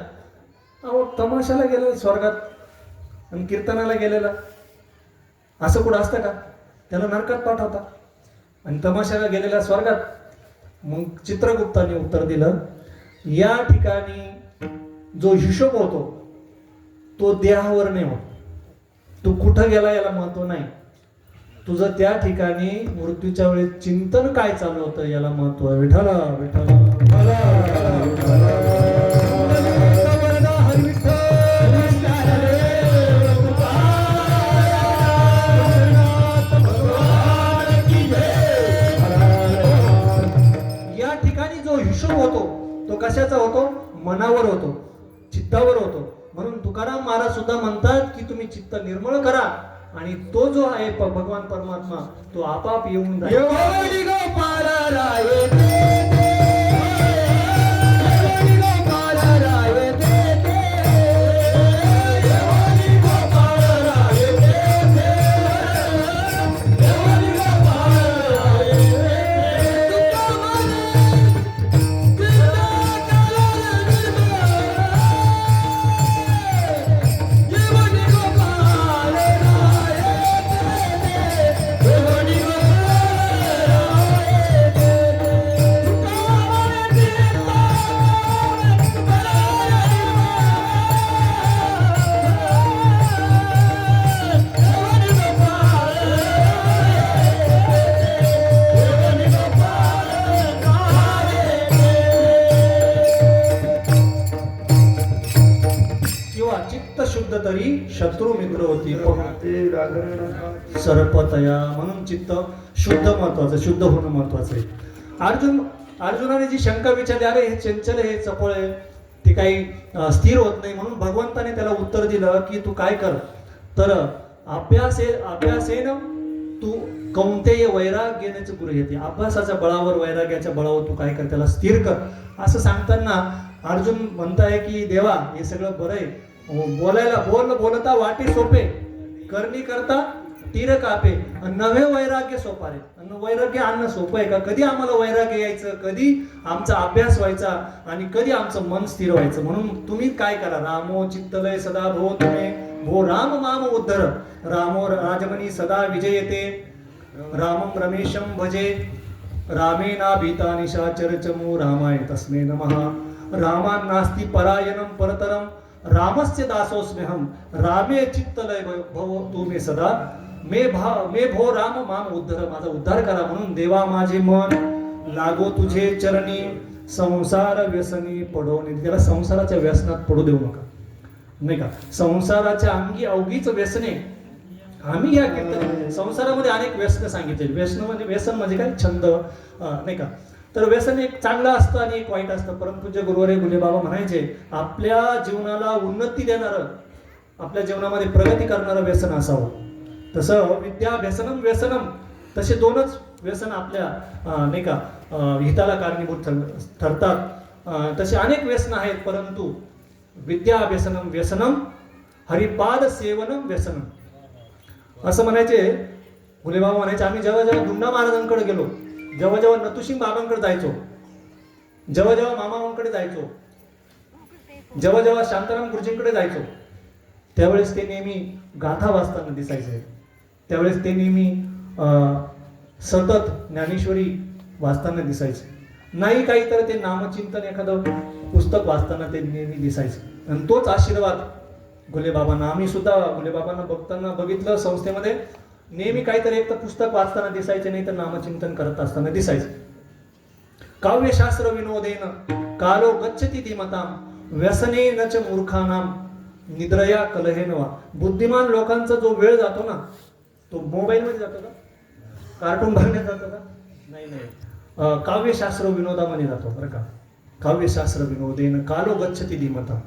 अहो तमाशाला गेलेला स्वर्गात आणि कीर्तनाला गेलेला, असं कुठं असतं का? त्याला नरकात पाठवता आणि तमाशाला गेलेला स्वर्गात. मग चित्रगुप्ताने उत्तर दिलं, या ठिकाणी जो हिशोब होतो तो देहावर नाही होत. तू कुठं गेला याला महत्व नाही, तुझं त्या ठिकाणी मृत्यूच्या वेळी चिंतन काय चालू होतं याला महत्व आहे. विठ्ठल विठ्ठल. होतो? मनावर होतो, चित्तावर होतो. म्हणून तुकाराम महाराज सुद्धा म्हणतात की तुम्ही चित्त निर्मळ करा आणि तो जो आहे भगवान परमात्मा तो आपाप येऊन जाईल. येवळी गोपाळ राय ते येवळी गोपाळ राय ते येवळी गोपाळ राय ते येवळी गोपाळ राय किंवा चित्त शुद्ध तरी शत्रू मित्र होती सरपतया. म्हणून चित्त शुद्ध महत्वाचं, शुद्ध होणं महत्वाचं आहे. अर्जुनाने जी शंका विचारली, अरे हे चंचल आहे, चपळ आहे, ते काही स्थिर होत नाही, म्हणून भगवंताने त्याला उत्तर दिलं की तू काय कर तर अभ्यासेन तू कौंतेय वैराग्याचे गृह्यते. अभ्यासाच्या बळावर, वैराग्याच्या बळावर तू काय कर, त्याला स्थिर कर. असं सांगताना अर्जुन म्हणताय की देवा हे सगळं बरं आहे, बोलता वाटे सोपे, करणी करता तीर कापे, नवे वैराग्य सोपारे. वैराग्य आणणं सोपं आहे का? कधी आम्हाला वैराग्य यायचं, कधी आमचा अभ्यास व्हायचा आणि कधी आमचं मन स्थिर व्हायचं. म्हणून तुम्ही काय करा, रामो चित्तलय सदा भो तुम्ही भो राम माम उद्धर, रामो राजमनी सदा विजयते, रामम रमेशम भजे, रामेना भीता निशाचर चमू रामाय तस्मै नमः, रामान नास्ति परायणम परतरम, रामस्य दासोस्म्यहम, रामे चित्तलय भव तुम्ही सदा मे भो राम माम उद्धर, माझा उद्धार करा. म्हणून देवा माझे मन लागो तुझे चरणी, संसार व्यसनी पडो नाही. त्याला संसाराच्या व्यसनात पडू देऊ नका, नाही का? संसाराच्या अंगी अवघीच व्यसने आम्ही या कीर्तन संसारामध्ये अनेक व्यसन सांगितले. व्यसन म्हणजे काय? छंद, नाही का? तर व्यसन एक चांगलं असतं आणि एक वाईट असतं. परमपूज्य गुरुवारे गुले बाबा म्हणायचे, आपल्या जीवनाला उन्नती देणारं, आपल्या जीवनामध्ये प्रगती करणारं व्यसन असावं. तसं विद्या व्यसनम व्यसनम, तसे दोनच व्यसन आपल्या नाही का हिताला कारणीभूत ठरतात. तसे अनेक व्यसन आहेत, परंतु विद्या व्यसनम व्यसनम, हरिपाद सेवनम व्यसनम असं म्हणायचे गुलेबाबा. म्हणायचे आम्ही जेव्हा जेव्हा दुंडा महाराजांकडे गेलो, जेव्हा जेव्हा नतुसिंग बाबांकडे जायचो, जेव्हा जेव्हा मामांकडे जायचो, जेव्हा जेव्हा शांताराम गुरुजींकडे जायचो, त्यावेळेस ते नेहमी गाथा वाचताना दिसायचे. त्यावेळेस ते नेहमी सतत ज्ञानेश्वरी वाचताना दिसायचे. नाही काही तर ते नामचिंतन एखादं पुस्तक वाचताना ते नेहमी दिसायचे. आणि तोच आशीर्वाद गुलेबाबांना, आम्ही सुद्धा गुलेबाबांना बघितलं संस्थेमध्ये, नेहमी काहीतरी एक तर पुस्तक वाचताना दिसायचे, नाही तर नामचिंतन करत असताना दिसायचे. काव्यशास्त्र विनोदेन कालो गच्छति धीमताम, व्यसनेन च मूर्खानाम निद्रया कलहेन वा. बुद्धिमान लोकांचा जो वेळ जातो ना, तो मोबाईल मध्ये जातो का, कार्टून बघण्यात जातो का? नाही, काव्यशास्त्र विनोदामध्ये जातो बरं का. काव्यशास्त्र विनोदेन कालो गच्छति धीमताम.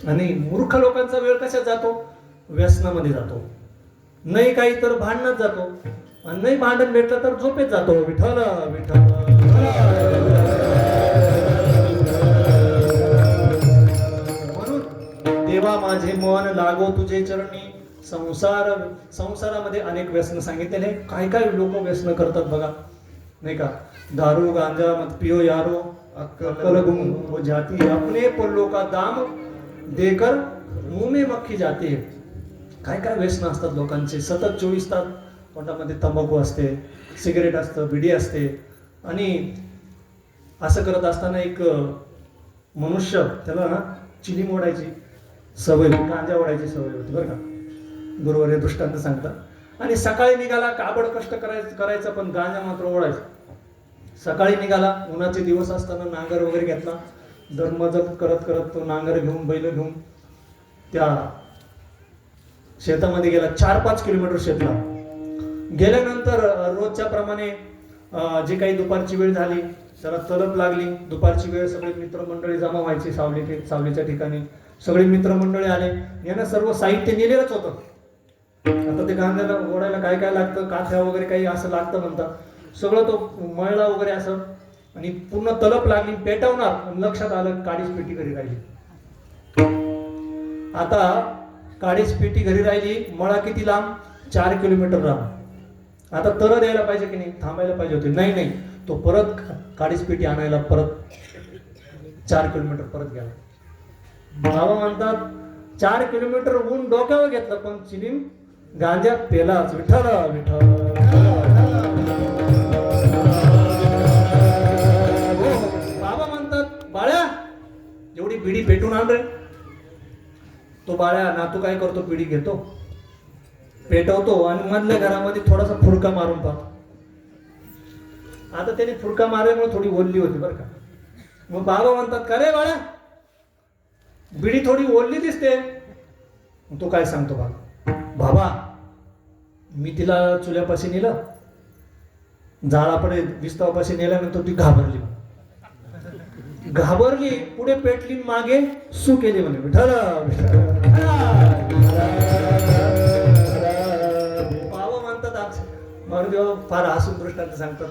आणि मूर्ख लोकांचा वेळ कशात जातो? व्यसनामध्ये जातो. नाही काही तर भांडणात जातो, आणि नाही भांडण भेटलं तर झोपेत जातो. विठ्ठल विठ्ठल. म्हणून देवा माझे मन लागो तुझे चरणी. संसारामध्ये अनेक व्यसन सांगितलेले. काय काय लोक व्यसन करतात बघा, नाही का? दारू गांजा मत पियो यारो, अक्कल गुम वो जाती, अपने पल्लो का दाम देकर मुंह में मक्खी जाती है. काय काय व्यसन असतात लोकांचे. सतत 24 तास पोटामध्ये तंबाखू असते, सिगरेट असतं, बिडी असते. आणि असं करत असताना एक मनुष्य, त्याला ना चिली मोडायची सवय, गांजा ओढायची सवय होती बरं का. गुरुवारी दृष्टांत सांगतात. आणि सकाळी निघाला, काबड कष्ट करायचं पण गांजा मात्र ओढायचा. सकाळी निघाला, उन्हाचे दिवस असताना नांगर वगैरे घेतला, दरमजत करत करत तो नांगर घेऊन, बैल घेऊन त्या शेतामध्ये गेला. 4-5 किलोमीटर शेतला गेल्यानंतर रोजच्या प्रमाणे जे काही दुपारची वेळ झाली, जरा तलप लागली. दुपारची वेळ, सगळे मित्रमंडळी जमा व्हायची सावलीच्या ठिकाणी. सगळे मित्रमंडळी आले. यांना सर्व साहित्य नेलेलंच होतं. आता ते गांजाला ओढायला काय काय लागतं, काथ्या वगैरे काही असं लागतं म्हणतात. सगळं तो मळला वगैरे असं, आणि पूर्ण तलप लागली, पेटवणार. लक्षात आलं काडीच पेटी घरी राहिली. आता काडीच पेटी घरी राहिली. मळा किती लांब? 4 किलोमीटर लांब. आता तर द्यायला पाहिजे की नाही, थांबायला पाहिजे होते. नाही, तो परत काडीच पेटी आणायला परत 4 किलोमीटर परत गेला. बाबा म्हणतात 4 किलोमीटर ऊन डोक्यावर घेतलं, पण चिलीम गांजा पेलाच. विठ्ठल विठ्ठल. बाबा म्हणतात बाळ्या, एवढी बिडी पेटून आण रे. तो बाळ्या नातू काय करतो, बिडी घेतो, पेटवतो आणि मधल्या घरामध्ये थोडासा फुडका मारून पाहतो. आता त्याने फुडका मारल्यामुळे थोडी ओल्ली होती बरं का. मग बाबा म्हणतात का रे बाळ्या, बिडी थोडी ओल्ली दिसते. तो काय सांगतो बाबा, मी तिला चुल्यापाशी नेलं, जाळापडे विस्तावापाशी नेल्यानंतर ती घाबरली, पुढे पेटली, मागे सू केली म्हणे. विठ्ठल बाबा म्हणतात, मरुदेव फार हसून दृष्टांत सांगतात.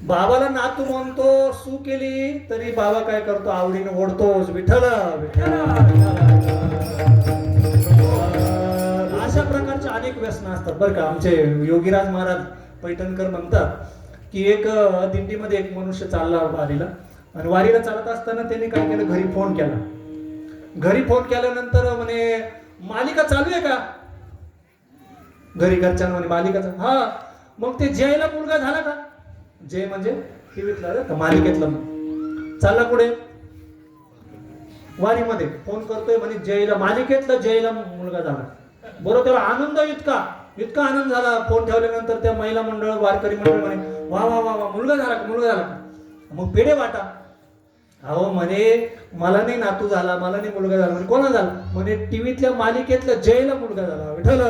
बाबाला नातू म्हणतो, सू केली तरी बाबा काय करतो, आवडीने ओढतोच. विठ्ठल अशा प्रकारचे अनेक व्यसनं असतात बरं का. आमचे योगीराज महाराज पैठणकर म्हणतात की एक दिंडीमध्ये एक मनुष्य चालला वारीला, आणि वारीला चालत असताना त्याने काय केलं, घरी फोन केला. घरी फोन केल्यानंतर म्हणे मालिका चालू आहे का? घरी घरच्या म्हणे मालिकाचा. हा. मग ते जयला मुलगा झाला का? जय म्हणजे टीव्हीतला, मालिकेतला. चालला पुढे वारीमध्ये, फोन करतोय म्हणे जयला, मालिकेतला जयला मुलगा झाला. बरोबर, त्याला आनंद इतका आनंद झाला. फोन ठेवल्यानंतर त्या महिला मंडळ, वारकरी मंडळ म्हणे वा वा वा वा, मुलगा झाला का? मग पेढे वाटा. अहो म्हणे मला नाही नातू झाला, मला नाही मुलगा झाला. म्हणजे कोणा झाला? म्हणे टीव्हीतल्या मालिकेतल्या जयला मुलगा झाला. विठ्ठल.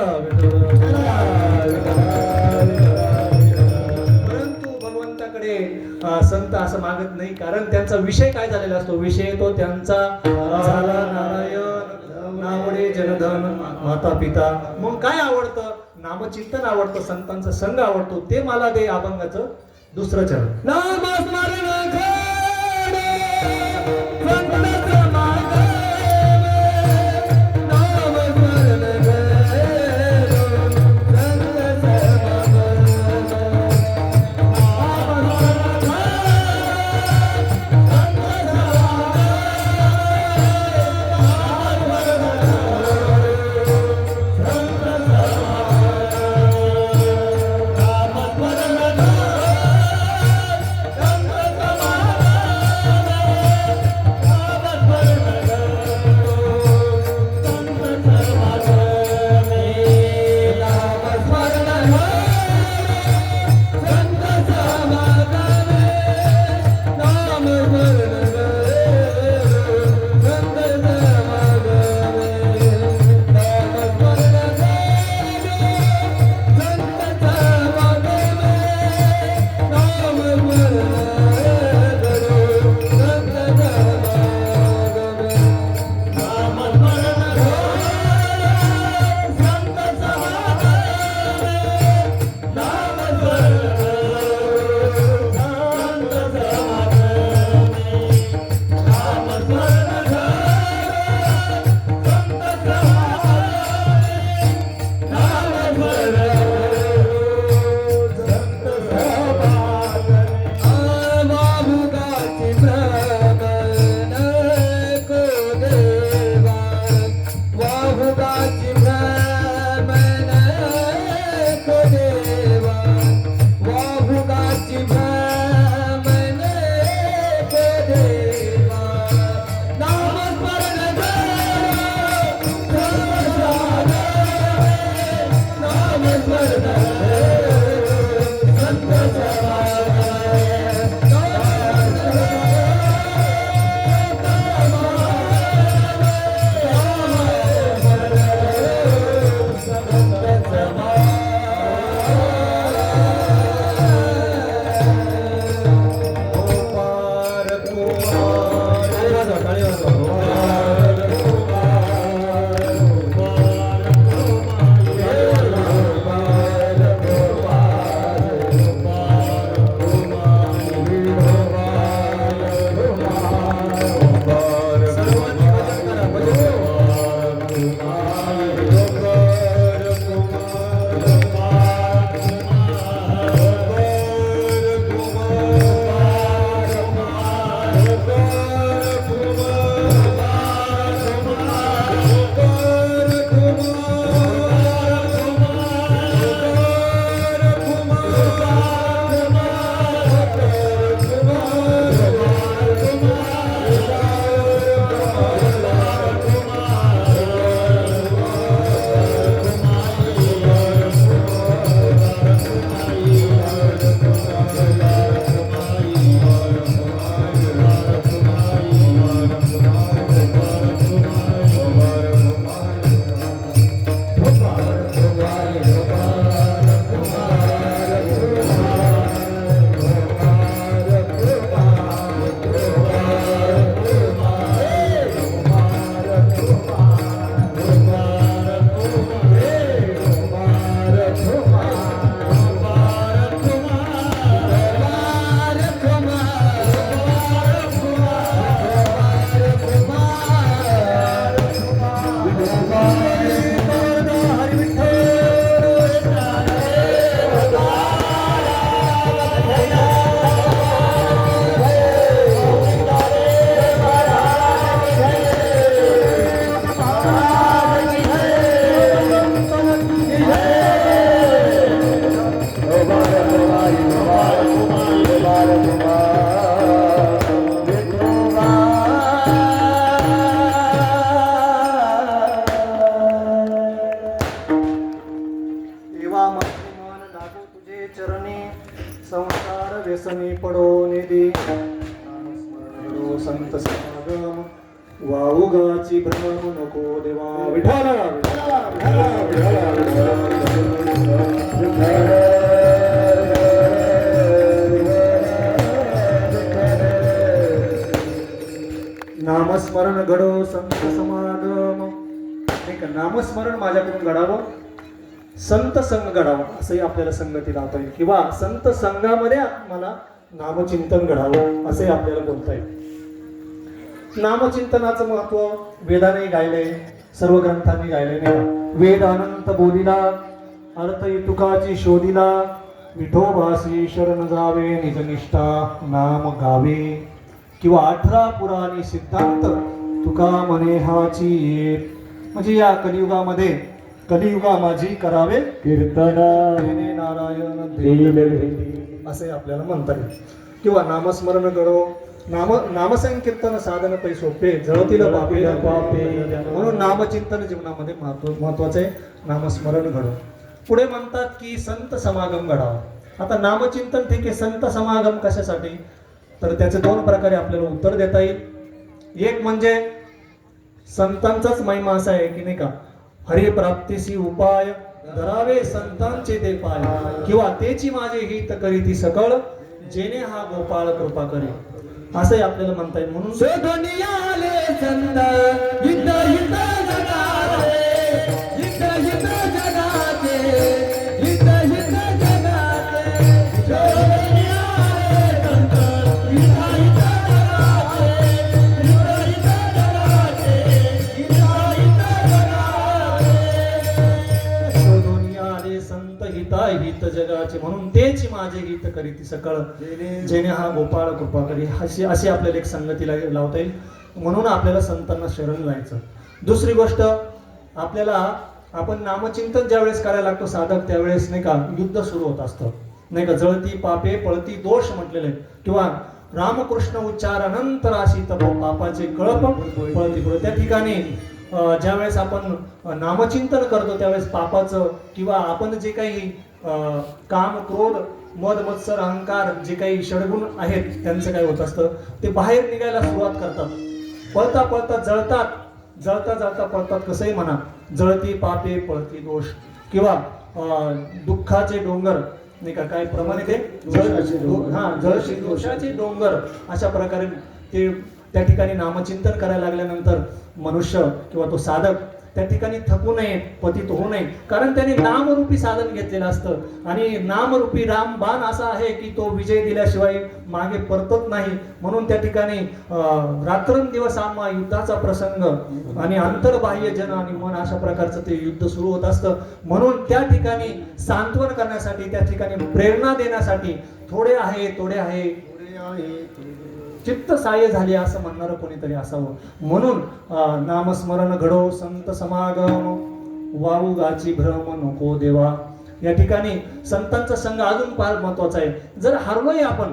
परंतु भगवंताकडे संत असं मागत नाही, कारण त्यांचा विषय काय झालेला असतो. विषय तो त्यांचा झाला नारायण, नावडे जनधन माता पिता. मग काय आवडतं? नामचिंतन आवडतं, संतांचा संघ आवडतो. ते मला दे अभंगाचं दुसरं चरण. नामस्मरण समागम वाऊगाची भ्रम नको देवा विठाला विठाला विठाला विठाला नामस्मरण घडो संत समागम नाही का नामस्मरण माझ्याकडून घडावं संत संग घडावं असंही आपल्याला संगती लावता येईल किंवा संत संघामध्ये मला नामचिंतन घडावं असंही आपल्याला बोलता येईल नामचिंतनाचं महत्व वेदाने गायलंय सर्व ग्रंथांनी गायलंय नाही का? वेद अनंत बोलिला अर्थ तुकाची शोधिला विठोबासी शरण जावे निजनिष्ठा नाम गावे किंवा 18 पुराणी सिद्धांत तुका म्हणे हाची येत म्हणजे या कलियुगामध्ये कलियुगा माझी करावे कीर्तन देणे नारायण देव असे आपल्याला म्हणता येईल किंवा नामस्मरण घडो नामसंकीर्तन साधन पै सोपे जळतील पापे पापे म्हणून नामचिंतन जीवनामध्ये महत्वाचे नामस्मरण घडो पुढे म्हणतात की संत समागम घडावा आता नामचिंतन ठीक आहे संत समागम कशासाठी तर त्याचे 2 प्रकारे आपल्याला उत्तर देता येईल एक म्हणजे संतांचाच महिमा असा आहे की नाही का हरी प्राप्तीसी उपाय धरावे संतांचे ते पाय किंवा तेची माझे हित करीती सकळ जेणे हा गोपाळ कृपा करे असंही आपल्याला म्हणता येईल म्हणून दुनियाले संत हित हित जगाते हित हित जगाते हित हित जगाते दुनियाले संत हित हित जगाते हित हित जगाते हित हित जगाते दुनियाले संत हिता हित जगाचे म्हणून तेच माझे हित करीती सकळ जेणे हा गोपाळ कृपा करी अशी आपल्याला एक संगतीला लावता येईल म्हणून आपल्याला संतांना शरण जायचं दुसरी गोष्ट आपल्याला आपण नामचिंतन ज्यावेळेस करायला लागतो साधक त्यावेळेस नाही का युद्ध सुरू होत असतं नाही का जळती पापे पळती दोष म्हटलेले किंवा रामकृष्ण उच्चारानंतर अशी तप पापाचे कळप पळती पुढे त्या ठिकाणी ज्यावेळेस आपण नामचिंतन करतो त्यावेळेस पापाचं किंवा आपण जे काही काम क्रोध मद मत्सर अहंकार जे काही षडगुण आहेत त्यांचं काय होत असतं ते बाहेर निघायला सुरुवात करतात पळता पळता जळता पळतात कसंही म्हणा जळती पापे पळती दोष किंवा दुःखाचे डोंगर नाही का काय प्रमाणे ते जळशी दोषाचे डोंगर अशा प्रकारे ते त्या ठिकाणी नामचिंतन करायला लागल्यानंतर मनुष्य किंवा तो साधक त्या ठिकाणी थकू नये पतित होऊ नये कारण त्याने नामरूपी साधन घेतलेलं असतं आणि नामरूपी रामबाण असा आहे की तो विजय दिल्याशिवाय मागे परतत नाही म्हणून त्या ठिकाणी रात्रंदिवस आम्हा युद्धाचा प्रसंग आणि अंतर्बाह्य जन आणि मन अशा प्रकारचं ते युद्ध सुरू होत असतं म्हणून त्या ठिकाणी सांत्वन करण्यासाठी त्या ठिकाणी प्रेरणा देण्यासाठी थोडे आहे चित्त साह्य झाले असं म्हणणारं कोणीतरी असावं म्हणून नामस्मरण घडो संत समागम वाऊगाची भ्रम नको देवा या ठिकाणी संतांचा संघ अजून फार महत्वाचा आहे जर हरलोय आपण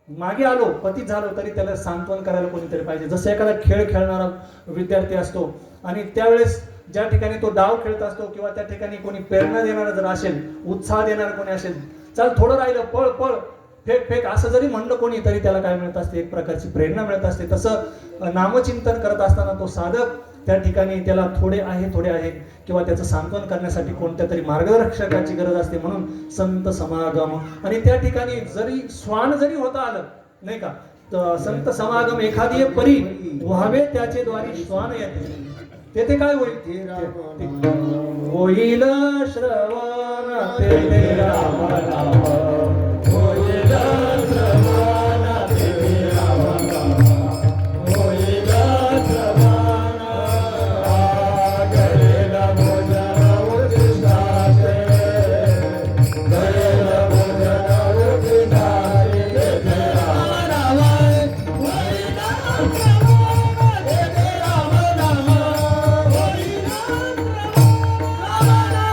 मागे आलो पतित झालो तरी त्याला सांत्वन करायला कोणीतरी पाहिजे जसं एखादा खेळ खेळणारा विद्यार्थी असतो आणि त्यावेळेस ज्या ठिकाणी तो डाव खेळत असतो किंवा त्या ठिकाणी कोणी प्रेरणा देणारा जर असेल उत्साह देणारा कोणी असेल चल थोडं राहिलं पळ पळ फेक फेक असं जरी म्हणलं कोणी तरी त्याला काय मिळत असते एक प्रकारची प्रेरणा मिळत असते तसं नामचिंतन करत असताना तो साधक त्या ठिकाणी त्याला थोडे आहे किंवा त्याचं सांत्वन करण्यासाठी कोणत्या तरी मार्गदर्शकाची गरज असते म्हणून संत समागम आणि त्या ठिकाणी जरी श्वान जरी होता आलं नाही का तर संत समागम एखादी परी व्हावे त्याचे द्वारी श्वान येते तेथे काय होईल होईल श्रवण तेथे राम नाम होईल श्रवण तेथे राम नाम होईल श्रवण गळेल भोजन उदिष्टाचे गळेल भोजन उदिष्टाचे तेथे राम नाम होईल श्रवण तेथे राम नाम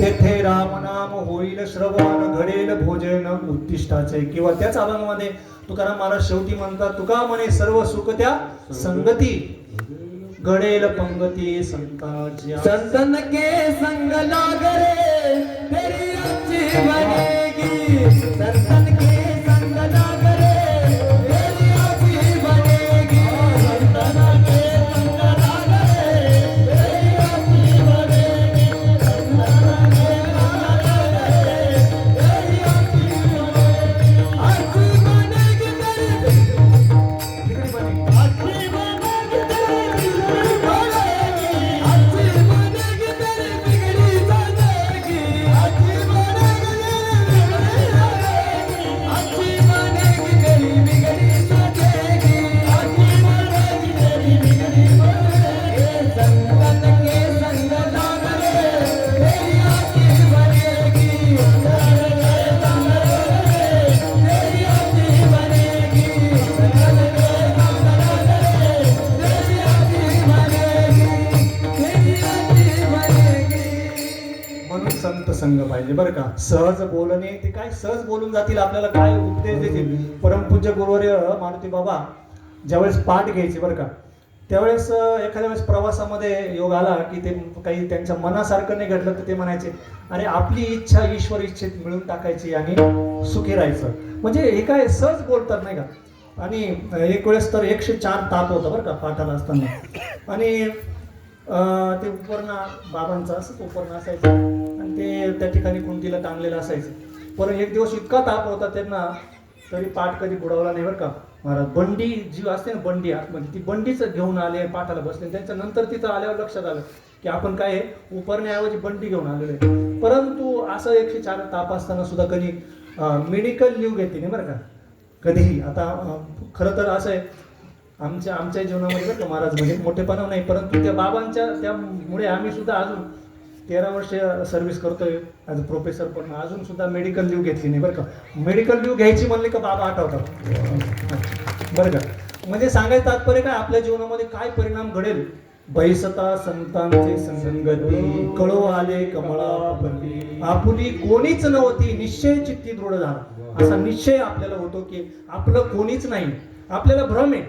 तेथे राम नाम होईल श्रवण घडेल भोजन उद्दिष्टाचे किंवा त्याच अभंगामध्ये तुकाराम महाराज शेवटी म्हणतात तुका म्हणे सर्व सुख त्या संगती घडेल पंगती संतांची संतन के संग लागरे तेरी अच्छी बनेगी संतन के संग लागरे संघ पाहिजे बरं का. सहज बोलणे ते काय सहज बोलून जातील, आपल्याला काय उपदेश देतील. परमपूज्य गुरुवर्य मारुती बाबा ज्यावेळेस पाठ घ्यायचे बरं का, त्यावेळेस एखाद्या वेळेस प्रवासामध्ये योग आला की ते काही त्यांच्या मनासारखं नाही घडलं तर ते म्हणायचे, अरे आपली इच्छा ईश्वर इच्छेत मिळून टाकायची आणि सुखी राहायचं. म्हणजे हे काय सहज बोलतात नाही का. आणि एक वेळेस तर 104 ताप होता बरं का पाठाला असताना. आणि ते उपरणा बाबांचं असंच उपरणं असायचं आणि ते त्या ठिकाणी कुंडीला टांगलेलं असायचं. पण एक दिवस इतका ताप होता त्यांना, तरी पाठ कधी बुडवला नाही बरं का. महाराज बंडी जी असते ना बंडी आतमध्ये, ती बंडीच घेऊन आले, पाठाला बसले. त्यांच्या नंतर तिथं आल्यावर लक्षात आलं की आपण काय आहे उपरण्याऐवजी बंडी घेऊन आलेलो आहे. परंतु असं 104 ताप असताना सुद्धा कधी मेडिकल लीव घेतली नाही बरं का कधीही. आता खरं तर असं आहे आमच्या जीवनामध्ये बरं का महाराज, म्हणजे मोठेपणा नाही, परंतु त्या बाबांच्या त्यामुळे आम्ही सुद्धा अजून 13 वर्ष सर्व्हिस करतोय ॲज अ प्रोफेसर, पण अजून सुद्धा मेडिकल लीव घेतली नाही बरं का. मेडिकल लीव घ्यायची म्हणले का बाबा आठवतात बरं का. म्हणजे सांगायचं तात्पर्य काय, आपल्या जीवनामध्ये काय परिणाम घडेल. बैसता संतांचे संगती, कळो आले कमळापती, आपुली कोणीच नव्हती, निश्चय चित्ती दृढ झाला. असा निश्चय आपल्याला होतो की आपलं कोणीच नाही. आपल्याला भ्रम आहे,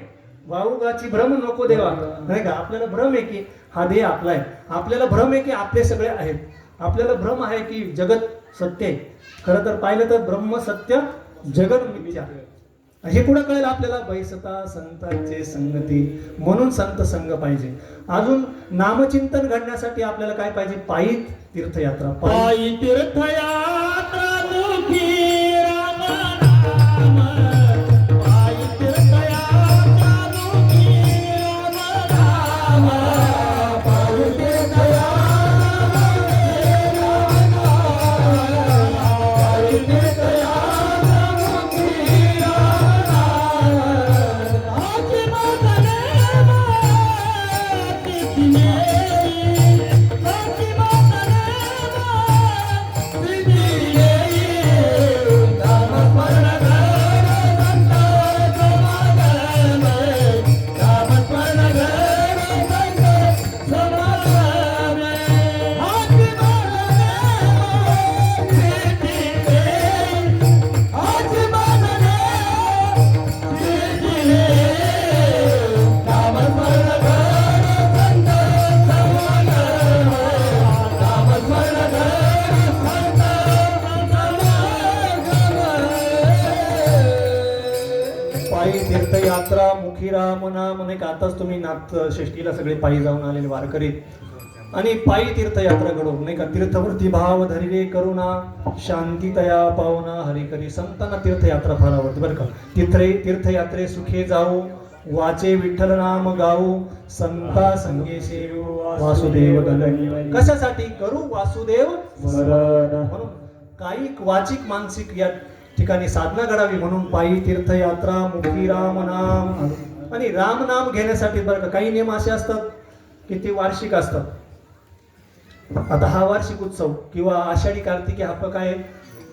वाऊगाची भ्रम नको देवा नाही का. आपल्याला भ्रम आहे की हा देह आपला आहे, आपल्याला भ्रम आहे की आपले सगळे आहेत, आपल्याला भ्रम आहे की जगत सत्य आहे. खरं तर पाहिलं तर ब्रह्म सत्य जगत मिथ्या, हे पुढे कळेल आपल्याला. बैसता संतांचे संगती, म्हणून संत संघ पाहिजे. अजून नामचिंतन घडण्यासाठी आपल्याला काय पाहिजे, पायी तीर्थयात्रा. पायी तीर्थयात्रा मुखी राम नाम, पायी तीर्थयात्रा मुखी राम नाम, पायी तीर्थयात्रा मुखी राम नाम, पायी तीर्थयात्रा मुखी राम नाम. आजी मातरे तिने, आजी मातरे पायी तीर्थयात्रा मुखी राम नाम. नाही का आताच तुम्ही नाथ षष्टीला सगळे पायी जाऊन आलेले वारकरी, आणि पायी तीर्थयात्रा घडवून नाही का. तीर्थवृत्ती भाव धरिले करुणा, शांती तया पावना हरी करी. संतांना तीर्थयात्रा फार आवडते बरं का. तीर्थयात्रे सुखे जाऊ, वाचे विठ्ठल नाम गाऊ, संता संगे सेवू वासुदेव गण. कशासाठी करू वासुदेव स्मरण. म्हणून काही वाचिक मानसिक या ठिकाणी साधना घडावी म्हणून पायी तीर्थयात्रा मुखी राम नाम. आणि राम नाम घेण्यासाठी बरं का काही नियम असे असतात की ते वार्षिक असतात. आता हा वार्षिक उत्सव किंवा आषाढी कार्तिकी हा काय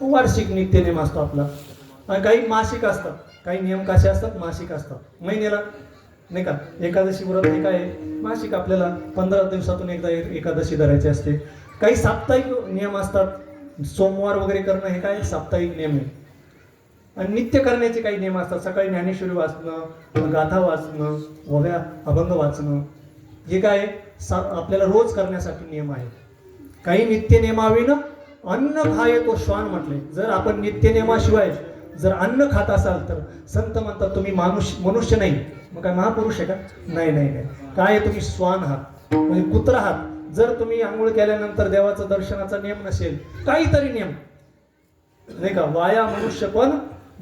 वार्षिक नित्य नियम असतो आपला. आणि काही मासिक असतात, काही नियम कसे असतात मासिक असतात महिन्याला नाही का. एकादशी व्रत हे काय मासिक, आपल्याला 15 दिवसातून एकदा एकादशी धरायची असते. काही साप्ताहिक नियम असतात, सोमवार वगैरे करणं हे काय साप्ताहिक नियम आहे. आणि नित्य करण्याचे काही नियम असतात, सकाळी ज्ञानेश्वरी वाचणं, गाथा वाचणं, ओव्या अभंग वाचणं, हे काय आपल्याला रोज करण्यासाठी नियम आहे. काही नित्य नियमाविन अन्न खाये तो श्वान म्हटले. जर आपण नित्य नियमाशिवाय जर अन्न खात असाल तर संत म्हणतात तुम्ही मनुष्य नाही. मग काय महापुरुष आहे का? नाही नाही नाही. काय तुम्ही श्वान आहात, म्हणजे कुत्र आहात. जर तुम्ही आंघोळ केल्यानंतर देवाचं दर्शनाचा नियम नसेल, काहीतरी नियम नाही का. वाया मनुष्य पण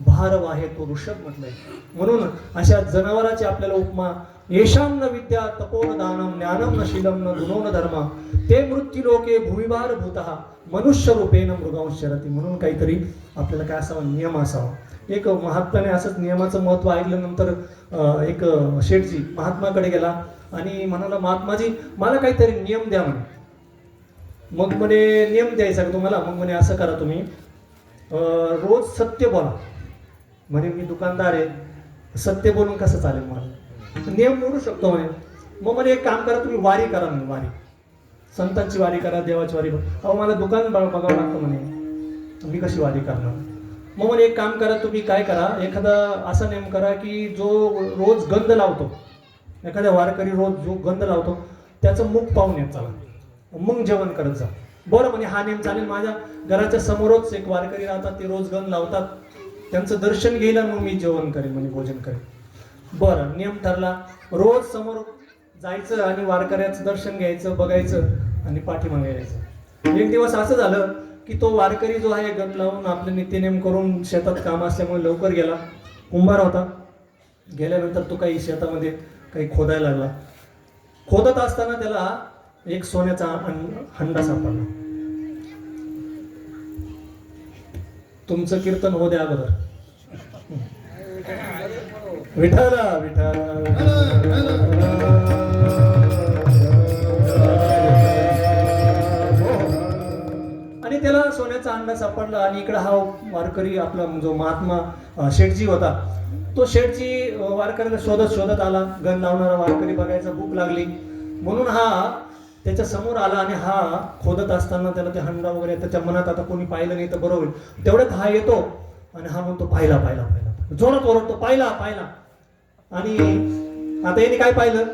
भार वाहे तो ऋषभ म्हटलंय. म्हणून अशा जनावराची आपल्याला उपमा, येशाम न विद्या तपोन दानम ज्ञानम न शीलम न गुणो न धर्म, ते मृत्यू लोके भुविभार भूतः मनुष्य रूपेण मृगांशरती. म्हणून काहीतरी आपल्याला काय असावा, नियम असावा. एक महात्म्याने असंच नियमाचं महत्व ऐकल्यानंतर एक शेठजी महात्माकडे गेला आणि म्हणाला, महात्माजी मला काहीतरी नियम द्या म्हणे. मग म्हणे नियम द्यायचा का तुम्हाला? मग म्हणे असं करा तुम्ही रोज सत्य बोला. म्हणे मी दुकानदार आहे, सत्य बोलून कसं चालेल मला? नियम मोडू शकतो म्हणे. मग म्हणे एक काम करा तुम्ही वारी करा म्हणे. वारी संतांची वारी करा, देवाची वारी करा. अहो मला दुकान बघावं लागतं म्हणे, मी कशी वारी करणार. मग म्हणे एक काम करा, तुम्ही काय करा, एखादा असा नेम करा की जो रोज गंध लावतो, एखाद्या वारकरी रोज जो गंध लावतो त्याचं मुख पाहून येत चला, मग जेवण करत जा. बरं म्हणे हा नेम चालेल, माझ्या घराच्या समोरच एक वारकरी राहतात, ते रोज गंध लावतात, त्यांचं दर्शन घेईल मग मी जेवण करेन म्हणे, भोजन करेन. बरं नियम ठरला, रोज समोर जायचं आणि वारकऱ्याचं दर्शन घ्यायचं, बघायचं आणि पाठीमागे यायचं. एक दिवस असं झालं की तो वारकरी जो आहे गंध लावून आपले नित्यनेम करून शेतात काम असल्यामुळे लवकर गेला, कुंभार होता. गेल्यानंतर तो काही शेतामध्ये काही खोदायला लागला. खोदत असताना त्याला एक सोन्याचा हंडा सापडला. तुमचं कीर्तन हो द्या अगोदर. विठाला विठाला आणि त्याला सोन्याचा हंडा सापडला. आणि इकडे हा वारकरी आपला जो महात्मा शेठजी होता, तो शेठजी वारकऱ्याला शोधत शोधत आला. गण लावणारा वारकरी बघायचा, भूक लागली म्हणून हा त्याच्या समोर आला. आणि हा खोदत असताना त्याला ते हंडा वगैरे त्याच्या मनात, आता कोणी पाहिलं नाही तर बरं होईल, तेवढ्यात हा येतो आणि हा म्हणतो पाहिला पाहिला पाहिला, जोरात ओरडतो पाहिला पाहिला. आणि आता याने काय पाहिलं,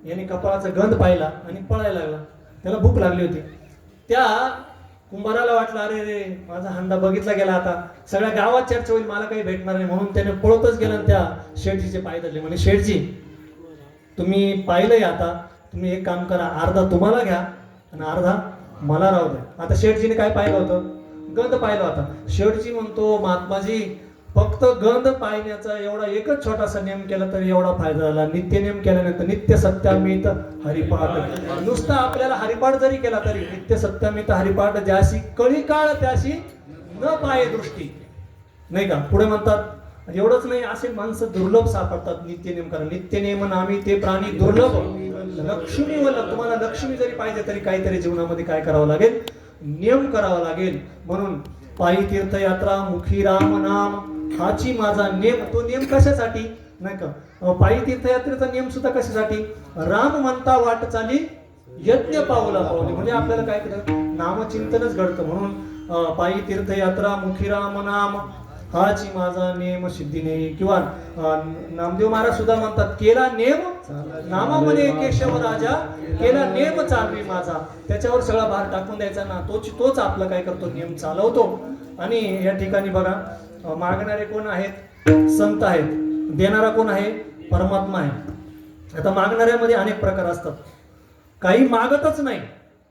याने कपाळाचा गंध पाहिला आणि पळायला लागला. त्याला भूक लागली होती. त्या कुंभाराला वाटलं अरे रे माझा हंडा बघितला गेला, आता सगळ्या गावात चर्चा होईल, मला काही भेटणार नाही. म्हणून त्याने पळतच गेला आणि त्या शेठजीचे पाय धरले. म्हणजे शेठजी तुम्ही पाहिलंय, आता तुम्ही एक काम करा, अर्धा तुम्हाला घ्या आणि अर्धा मला राहू द्या. आता शेठजीने काय पाहिलं होतं, गंध पाहिलं होता. शेठजी म्हणतो महात्माजी फक्त गंध पाहण्याचा एवढा एकच छोटासा नियम केला तरी एवढा फायदा झाला. नित्य नियम केल्यानंतर नित्य सत्यामित हरिपाठ, नुसता आपल्याला हरिपाठ जरी केला तरी नित्य सत्यामित हरिपाठ, ज्याशी कळी काळ त्याशी न पाये दृष्टी, नाही का. पुढे म्हणतात एवढंच नाही, असे माणसं दुर्लभ सापडतात नित्यनेम करा. नित्यनेम नामी ते प्राणी दुर्लभ, लक्ष्मी वल्लभ. तुम्हाला लक्ष्मी जरी पाहिजे तरी काहीतरी जीवनामध्ये काय करावं लागेल, नियम करावा लागेल. म्हणून पायी तीर्थयात्रा मुखी राम नाम हाची माझा नेम. तो नेम कशासाठी, नाही का. पायी तीर्थयात्रेचा नियम सुद्धा कशासाठी, राम म्हणता वाट चाली यज्ञ पावला पावले, म्हणजे आपल्याला काय करतं, नामचिंतनच घडतं. म्हणून पायी तीर्थयात्रा मुखी राम नाम हाची माझा नेम सिद्धीने. किंवा नामदेव महाराज सुद्धा म्हणतात केला नेम नामामध्ये केशव राजा, केला नेम चालवी माझा. त्याच्यावर सगळा भार टाकून द्यायचा ना, तोच आपला काय करतो, नियम चालवतो. आणि या ठिकाणी बघा, मागणारे कोण आहेत, संत आहेत. देणारा कोण आहे, परमात्मा आहे. आता मागणाऱ्यामध्ये अनेक प्रकार असतात. काही मागतच नाही,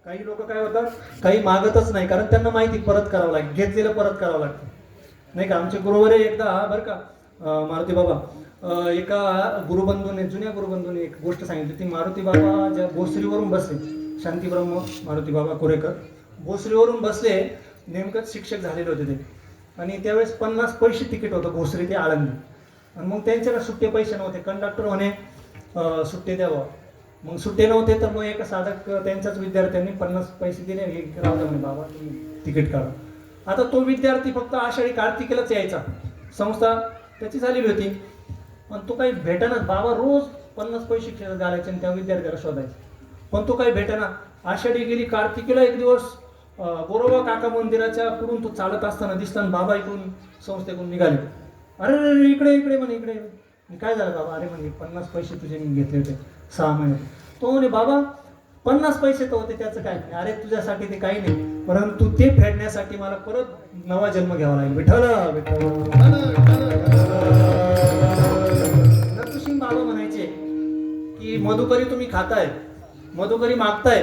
काही लोक काय होतात, काही मागतच नाही, कारण त्यांना माहिती परत करावं लागेल, घेतलेलं परत करावं लागतं, नाही का. आमचे गुरुवरे एकदा बरं का, मारुती बाबा, एका गुरुबंधूने, जुन्या गुरुबंधूने एक गोष्ट सांगितली. ती मारुती बाबा ज्या भोसरीवरून बसले, शांतीब्रह्म मारुती बाबा कोरेकर भोसरीवरून बसले, नेमकंच शिक्षक झालेले होते ते. आणि त्यावेळेस 50 पैसे तिकीट होतं भोसरी ते आळंदी. आणि मग त्यांच्याकडे सुट्टे पैसे नव्हते. कंडक्टर म्हणे सुट्टे द्यावं, मग सुट्टे नव्हते तर मग एका साधक त्यांच्याच विद्यार्थ्यांनी 50 पैसे दिले, राहू द्या म्हणे बाबा तुम्ही तिकीट काढा. आता तो विद्यार्थी फक्त आषाढी कार्तिकेलाच यायचा, संस्था त्याची झालेली होती. पण तो काही भेटेनाच. बाबा रोज 50 पैसे खिशात घालायचे आणि त्या विद्यार्थ्याला शोधायचे, पण तो काही भेटेना. आषाढी गेली, कार्तिकेला एक दिवस गोरोबा काका मंदिराच्या पुढून तो चालत असताना दिसताना बाबा इकडून संस्थेकडून निघाले. अरे इकडे इकडे म्हणे, इकडे. काय झालं बाबा, अरे म्हणे 50 पैसे तुझे मी घेतले होते 6 महिने. तो म्हणे बाबा 50 पैसे तर होते, त्याचं काय. अरे तुझ्यासाठी ते काही नाही, परंतु ते फेडण्यासाठी मला परत नवा जन्म घ्यावा लागेल. विठ्ठल विठ्ठल. नरसिंह बाबा म्हणायचे की मधुकरी तुम्ही खाताय, मधुकरी मागताय,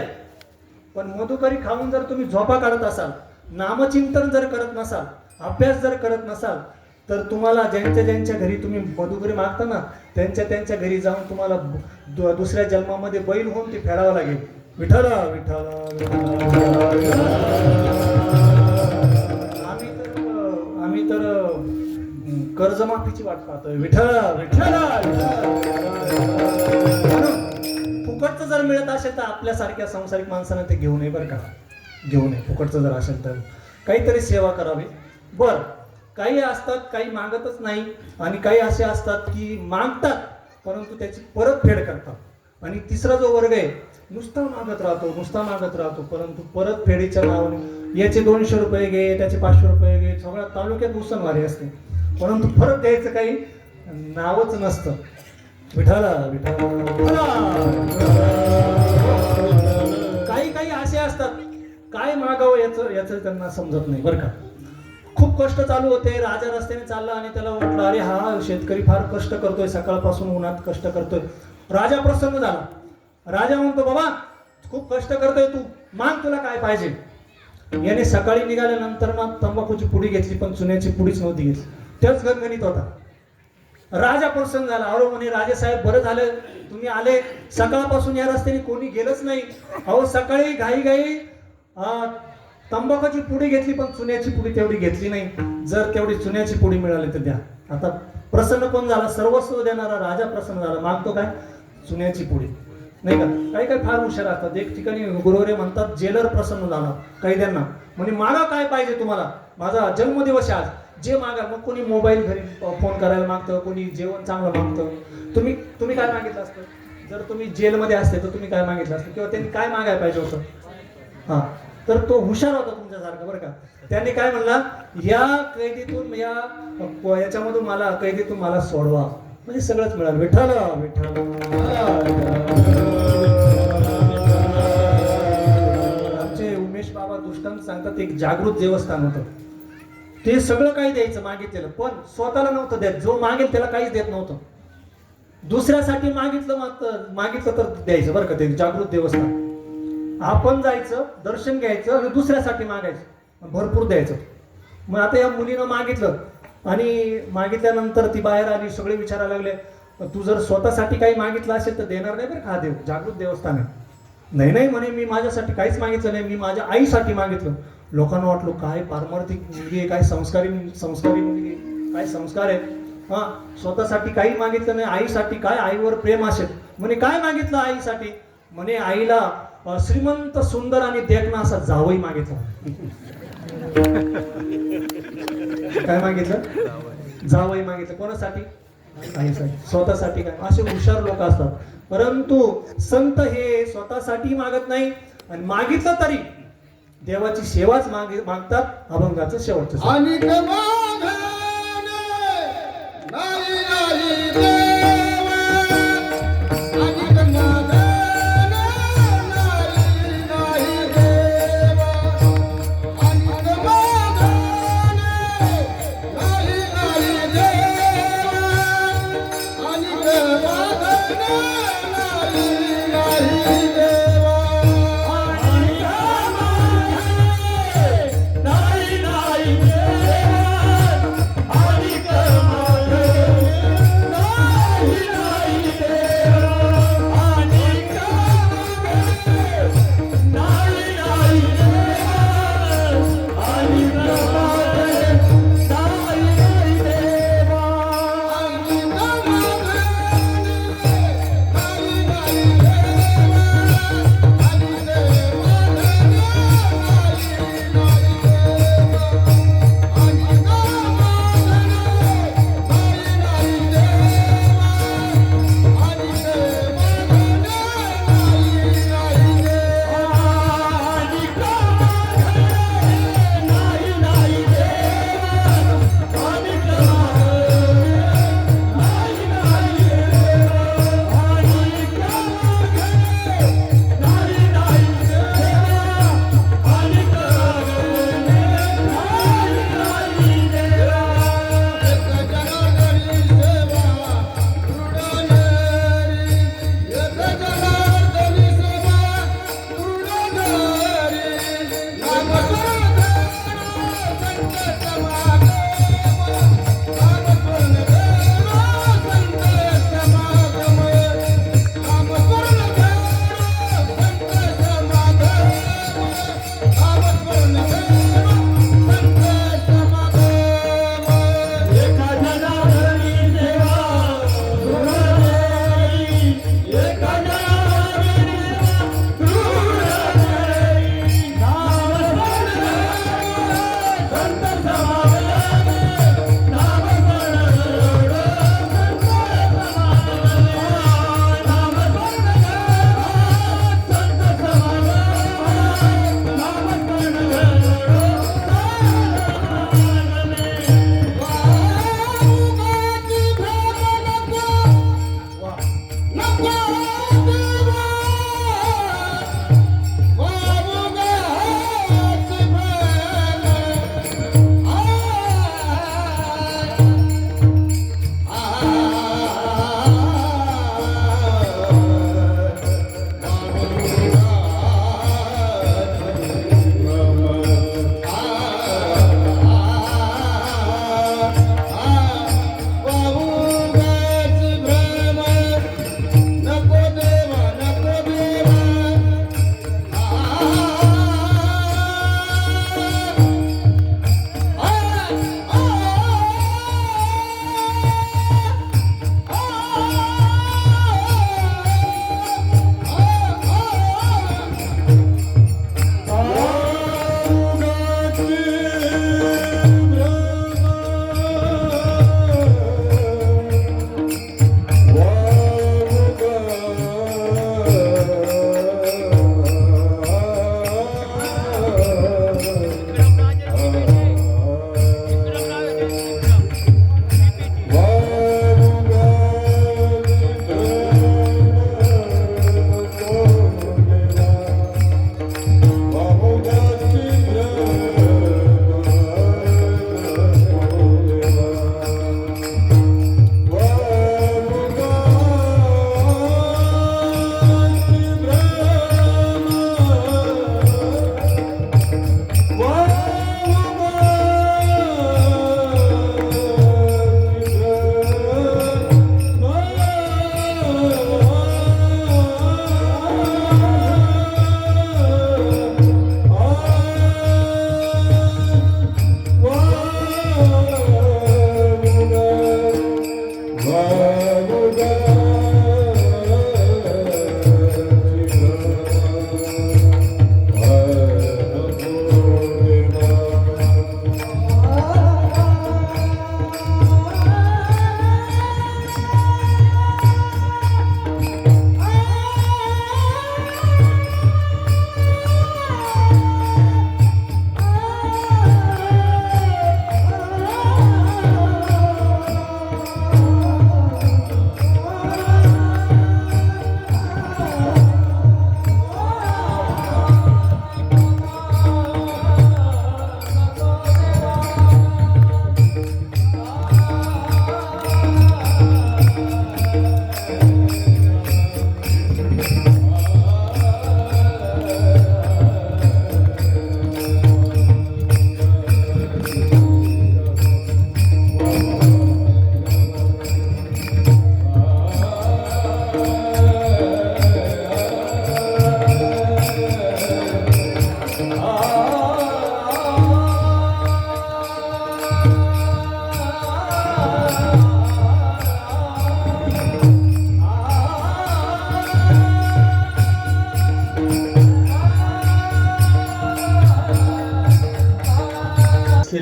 पण मधुकरी खाऊन जर तुम्ही झोपा काढत असाल, नामचिंतन जर करत नसाल, अभ्यास जर करत नसाल, तर तुम्हाला ज्यांच्या घरी तुम्ही मधुकरी मागता ना, त्यांच्या घरी जाऊन तुम्हाला दुसऱ्या जन्मामध्ये बैल होऊन ते फेडावं लागेल. विठ्ठल विठ्ठल. आम्ही तर कर्जमाफीची वाट पाहतोय. विठ्ठल विठ्ठल. फुकटचं जर मिळत असेल तर आपल्यासारख्या संसारिक माणसांना ते घेऊ नये बरं का, घेऊ नये. फुकटचं जर असेल तर काहीतरी सेवा करावी. बरं, काही असतात काही मागतच नाही, आणि काही असे असतात की मागतात परंतु त्याची परतफेड करतात. आणि तिसरा जो वर्ग आहे, नुसता मागत राहतो परंतु परत फेडीच्या नावाने याचे 200 रुपये घे, त्याचे 500 रुपये घे, सगळ्या तालुक्यात उसनवारी असते, परंतु परत द्यायचं काही नावच नसतं. विठाला काही असे असतात, काय मागावं याचं त्यांना समजत नाही बरं का. खूप कष्ट चालू होते, राजा रस्त्याने चालला आणि त्याला वाटलं अरे हा शेतकरी फार कष्ट करतोय, सकाळपासून उन्हात कष्ट करतोय. राजा प्रसन्न झाला. राजा म्हणतो बाबा खूप कष्ट करतोय तू, माग तुला काय पाहिजे. याने सकाळी निघाल्यानंतर ना तंबाखूची पुडी घेतली, पण चुन्याची पुडीच नव्हती घेतली. त्याच गणगणित होता. राजा प्रसन्न झाला. अहो म्हणे राजेसाहेब बरं झालं तुम्ही आले, सकाळपासून या रस्त्याने कोणी गेलंच नाही. अहो सकाळी घाई तंबाखूची पुडी घेतली, पण चुन्याची पुडी तेवढी घेतली नाही. जर तेवढी चुन्याची पुडी मिळाली तर द्या. आता प्रसन्न कोण झाला, सर्वस्व देणारा राजा प्रसन्न झाला. मागतो काय, चुन्याची पुडी, नाही का. काही फार हुशार असतात. एक ठिकाणी गुरुवरे म्हणतात जेलर प्रसन्न झाला कैद्यांना, म्हणजे मागा काय पाहिजे तुम्हाला, माझा जन्मदिवस आज, जे मागा. मग कोणी मोबाईल घरी फोन करायला मागतं, कोणी जेवण चांगलं मागतं. तुम्ही काय मागितलं असतं, जर तुम्ही जेलमध्ये असते तर तुम्ही काय मागितलं असतं, किंवा त्यांनी काय मागायला पाहिजे होतं. हा, तर तो हुशार होता तुमच्यासारखा बरं का. त्यांनी काय म्हणला, या कैदीतून याच्यामधून मला कैदीतून मला सोडवा, म्हणजे सगळंच मिळालं. विठ्ठल आमचे उमेश बाबा दृष्टांत सांगतात, एक जागृत देवस्थान होतं. ते सगळं काही द्यायचं मागितलेलं, पण स्वतःला नव्हतं देत. जो मागेल त्याला काहीच देत नव्हतं. दुसऱ्यासाठी मागितलं तर द्यायचं बरं का. ते जागृत देवस्थान. आपण जायचं, दर्शन घ्यायचं आणि दुसऱ्यासाठी मागायचं, भरपूर द्यायचं. मग आता या मुलीनं मागितलं आणि मागितल्यानंतर ती बाहेर आली. सगळे विचारायला लागले, तू जर स्वतःसाठी काही मागितलं असेल तर देणार नाही बरं का, देव जागृत देवस्थान आहे. नाही म्हणे, मी माझ्यासाठी काहीच मागितलं नाही, मी माझ्या आईसाठी मागितलं. लोकांना वाटलं काय पारमार्थिक मुलगी आहे, काय संस्कारी मुलगी, काय संस्कार आहे. हा, स्वतःसाठी काही मागितलं नाही, आईसाठी काय, आईवर प्रेम असेल. म्हणे काय मागितलं आईसाठी, म्हणे आईला श्रीमंत सुंदर आणि देखणा असा जावई मागितला. काय मागितलं, जावई मागितलं. कोणासाठी, आईसाठी. स्वतःसाठी काय. असे हुशार लोक असतात. परंतु संत हे स्वतःसाठी मागत नाही, आणि मागितलं तरी देवाची सेवाच मागतात. अभंगाचं शेवटचं आणि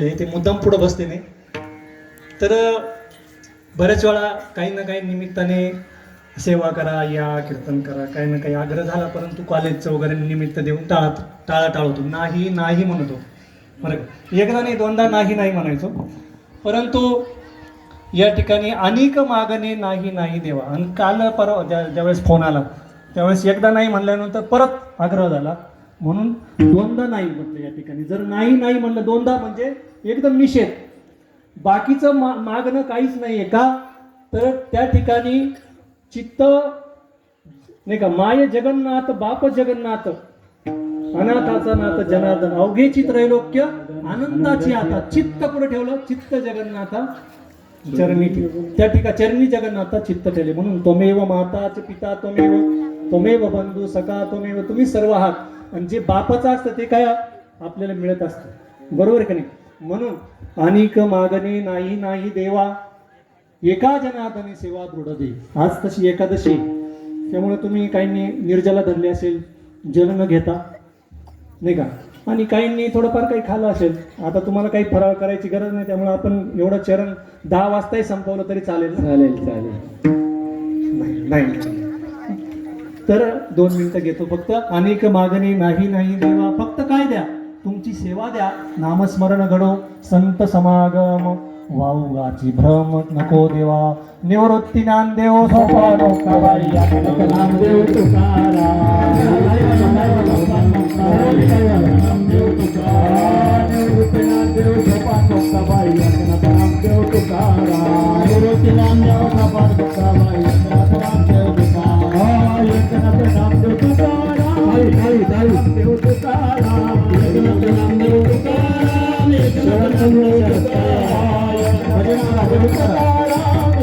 बसलेले आहे, ते मुद्दाम पुढं बसले नाही. तर बऱ्याच वेळा काही ना काही निमित्ताने सेवा करा, या कीर्तन करा, काही ना काही आग्रह झाला, परंतु कॉलेजचं वगैरे निमित्त देऊन टाळा होतो, नाही नाही म्हणतो. बरं, एकदा नाही दोनदा नाही नाही म्हणायचो, परंतु या ठिकाणी अनेक मागणे नाही नाही देवा. आणि काल परवा ज्यावेळेस फोन आला त्यावेळेस एकदा नाही म्हणल्यानंतर परत आग्रह झाला, म्हणून दोनदा नाही म्हटलं. या ठिकाणी जर नाही नाही म्हणलं दोनदा म्हणजे एकदम निषेध, बाकीचं मागणं काहीच नाही आहे का, तर त्या ठिकाणी चित्त नाही का, माय जगन्नाथ बाप जगन्नाथ अनाथाचा नाथ जनार्दन अवघेची त्रैलोक्य आनंदाची आता. चित्त पुढे ठेवलं, चित्त जगन्नाथा चरणी त्या ठिकाणी चरणी जगन्नाथा चित्त ठेवले. म्हणून त्वमेव माताच पिता त्वमेव बंधू सखा त्वमेव, तुम्ही सर्व आहात. आणि जे बापाचं असतं ते काय आपल्याला मिळत असतं, बरोबर का नाही. म्हणून अनेक मागणे नाही नाही देवा, एका जनार्दनी सेवा दृढ दे. आज तशी एकादशी, त्यामुळे तुम्ही काहींनी निर्जला धरली असेल, जल न घेता नाही का, आणि काहींनी थोडंफार काही खाल्लं असेल. आता तुम्हाला काही फराळ करायची गरज नाही, त्यामुळे आपण एवढं चरण 10 वाजताही संपवलं तरी चालेल ना? नाही. तर 2 मिनिटं घेतो फक्त. अनेक मागणी नाही नाही देवा, फक्त काय द्या, तुमची सेवा द्या. नामस्मरण घडो, संत समागम वाऊगाची भ्रम नको देवा. निवृत्ती ज्ञानदेव सोपानो कवाई नामदेव तुकाराम. निवृत्ती ज्ञानदेव सोपानो कवाई नामदेव तुकाराम. निवृत्ती ज्ञानदेव सोपानो कवाई नामदेव तुकाराम. एकनाथ नामदेव तुकाराम. नामदेव तुकाराम. एकनाथ नामदेव तुकाराम. एकनाथ नामदेव तुकाराम.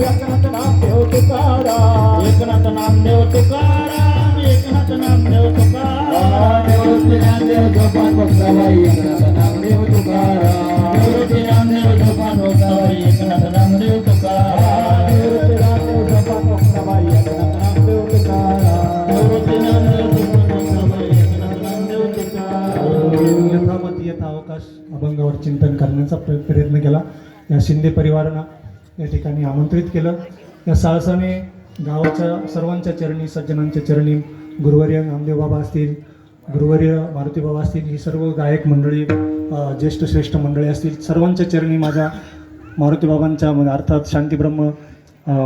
एकनाथ नामदेव तुकाराम. एकनाथ नामदेव तुकाराम. एकनाथ नामदेव तुकाराम. निवृत्ती ज्ञानदेव सोपान भक्ताबाई एकनाथ नामदेव तुकाराम. निवृत्ती ज्ञानदेव सोपान भक्ताबाई एकनाथ नामदेव तुकाराम. निवृत्ती ज्ञानदेव सोपान भक्ताबाई एकनाथ नामदेव तुकाराम. निवृत्ती ज्ञानदेव सोपान भक्ताबाई एकनाथ नामदेव तुकाराम. यथामती यथा अवकाश अभंगावर चिंतन करण्याचा प्रयत्न केला. या शिंदे परिवारानं या ठिकाणी आमंत्रित केलं. या साळसाने गावाच्या सर्वांच्या चरणी, सज्जनांच्या चरणी, गुरुवर्य नामदेव बाबा असतील, गुरुवर्य मारुती बाबा असतील, ही सर्व गायक मंडळी, ज्येष्ठ श्रेष्ठ मंडळी असतील, सर्वांच्या चरणी माझ्या मारुती बाबांच्या अर्थात शांतीब्रह्म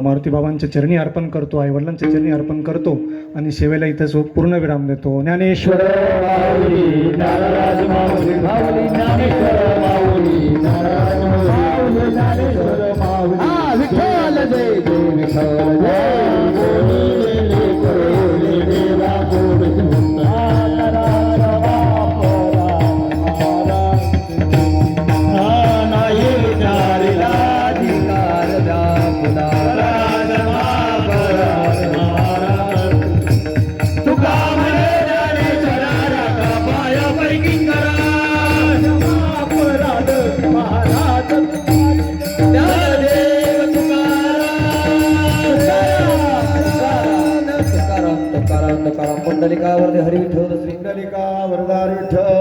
मारुती बाबांच्या चरणी अर्पण करतो, आईवडिलांच्या चरणी अर्पण करतो आणि सेवेला इथं पूर्ण विराम देतो. ज्ञानेश्वर माऊली, नाराज माऊली, माऊली ज्ञानेश्वर माऊली, नाराज माऊली, ज्ञानेश्वर माऊली. विठ्ठल जय जय विठ्ठल जय. पुंडलिका वरदे हरी विठ्ठल श्री पुंडलिका वरदार विठ्ठल.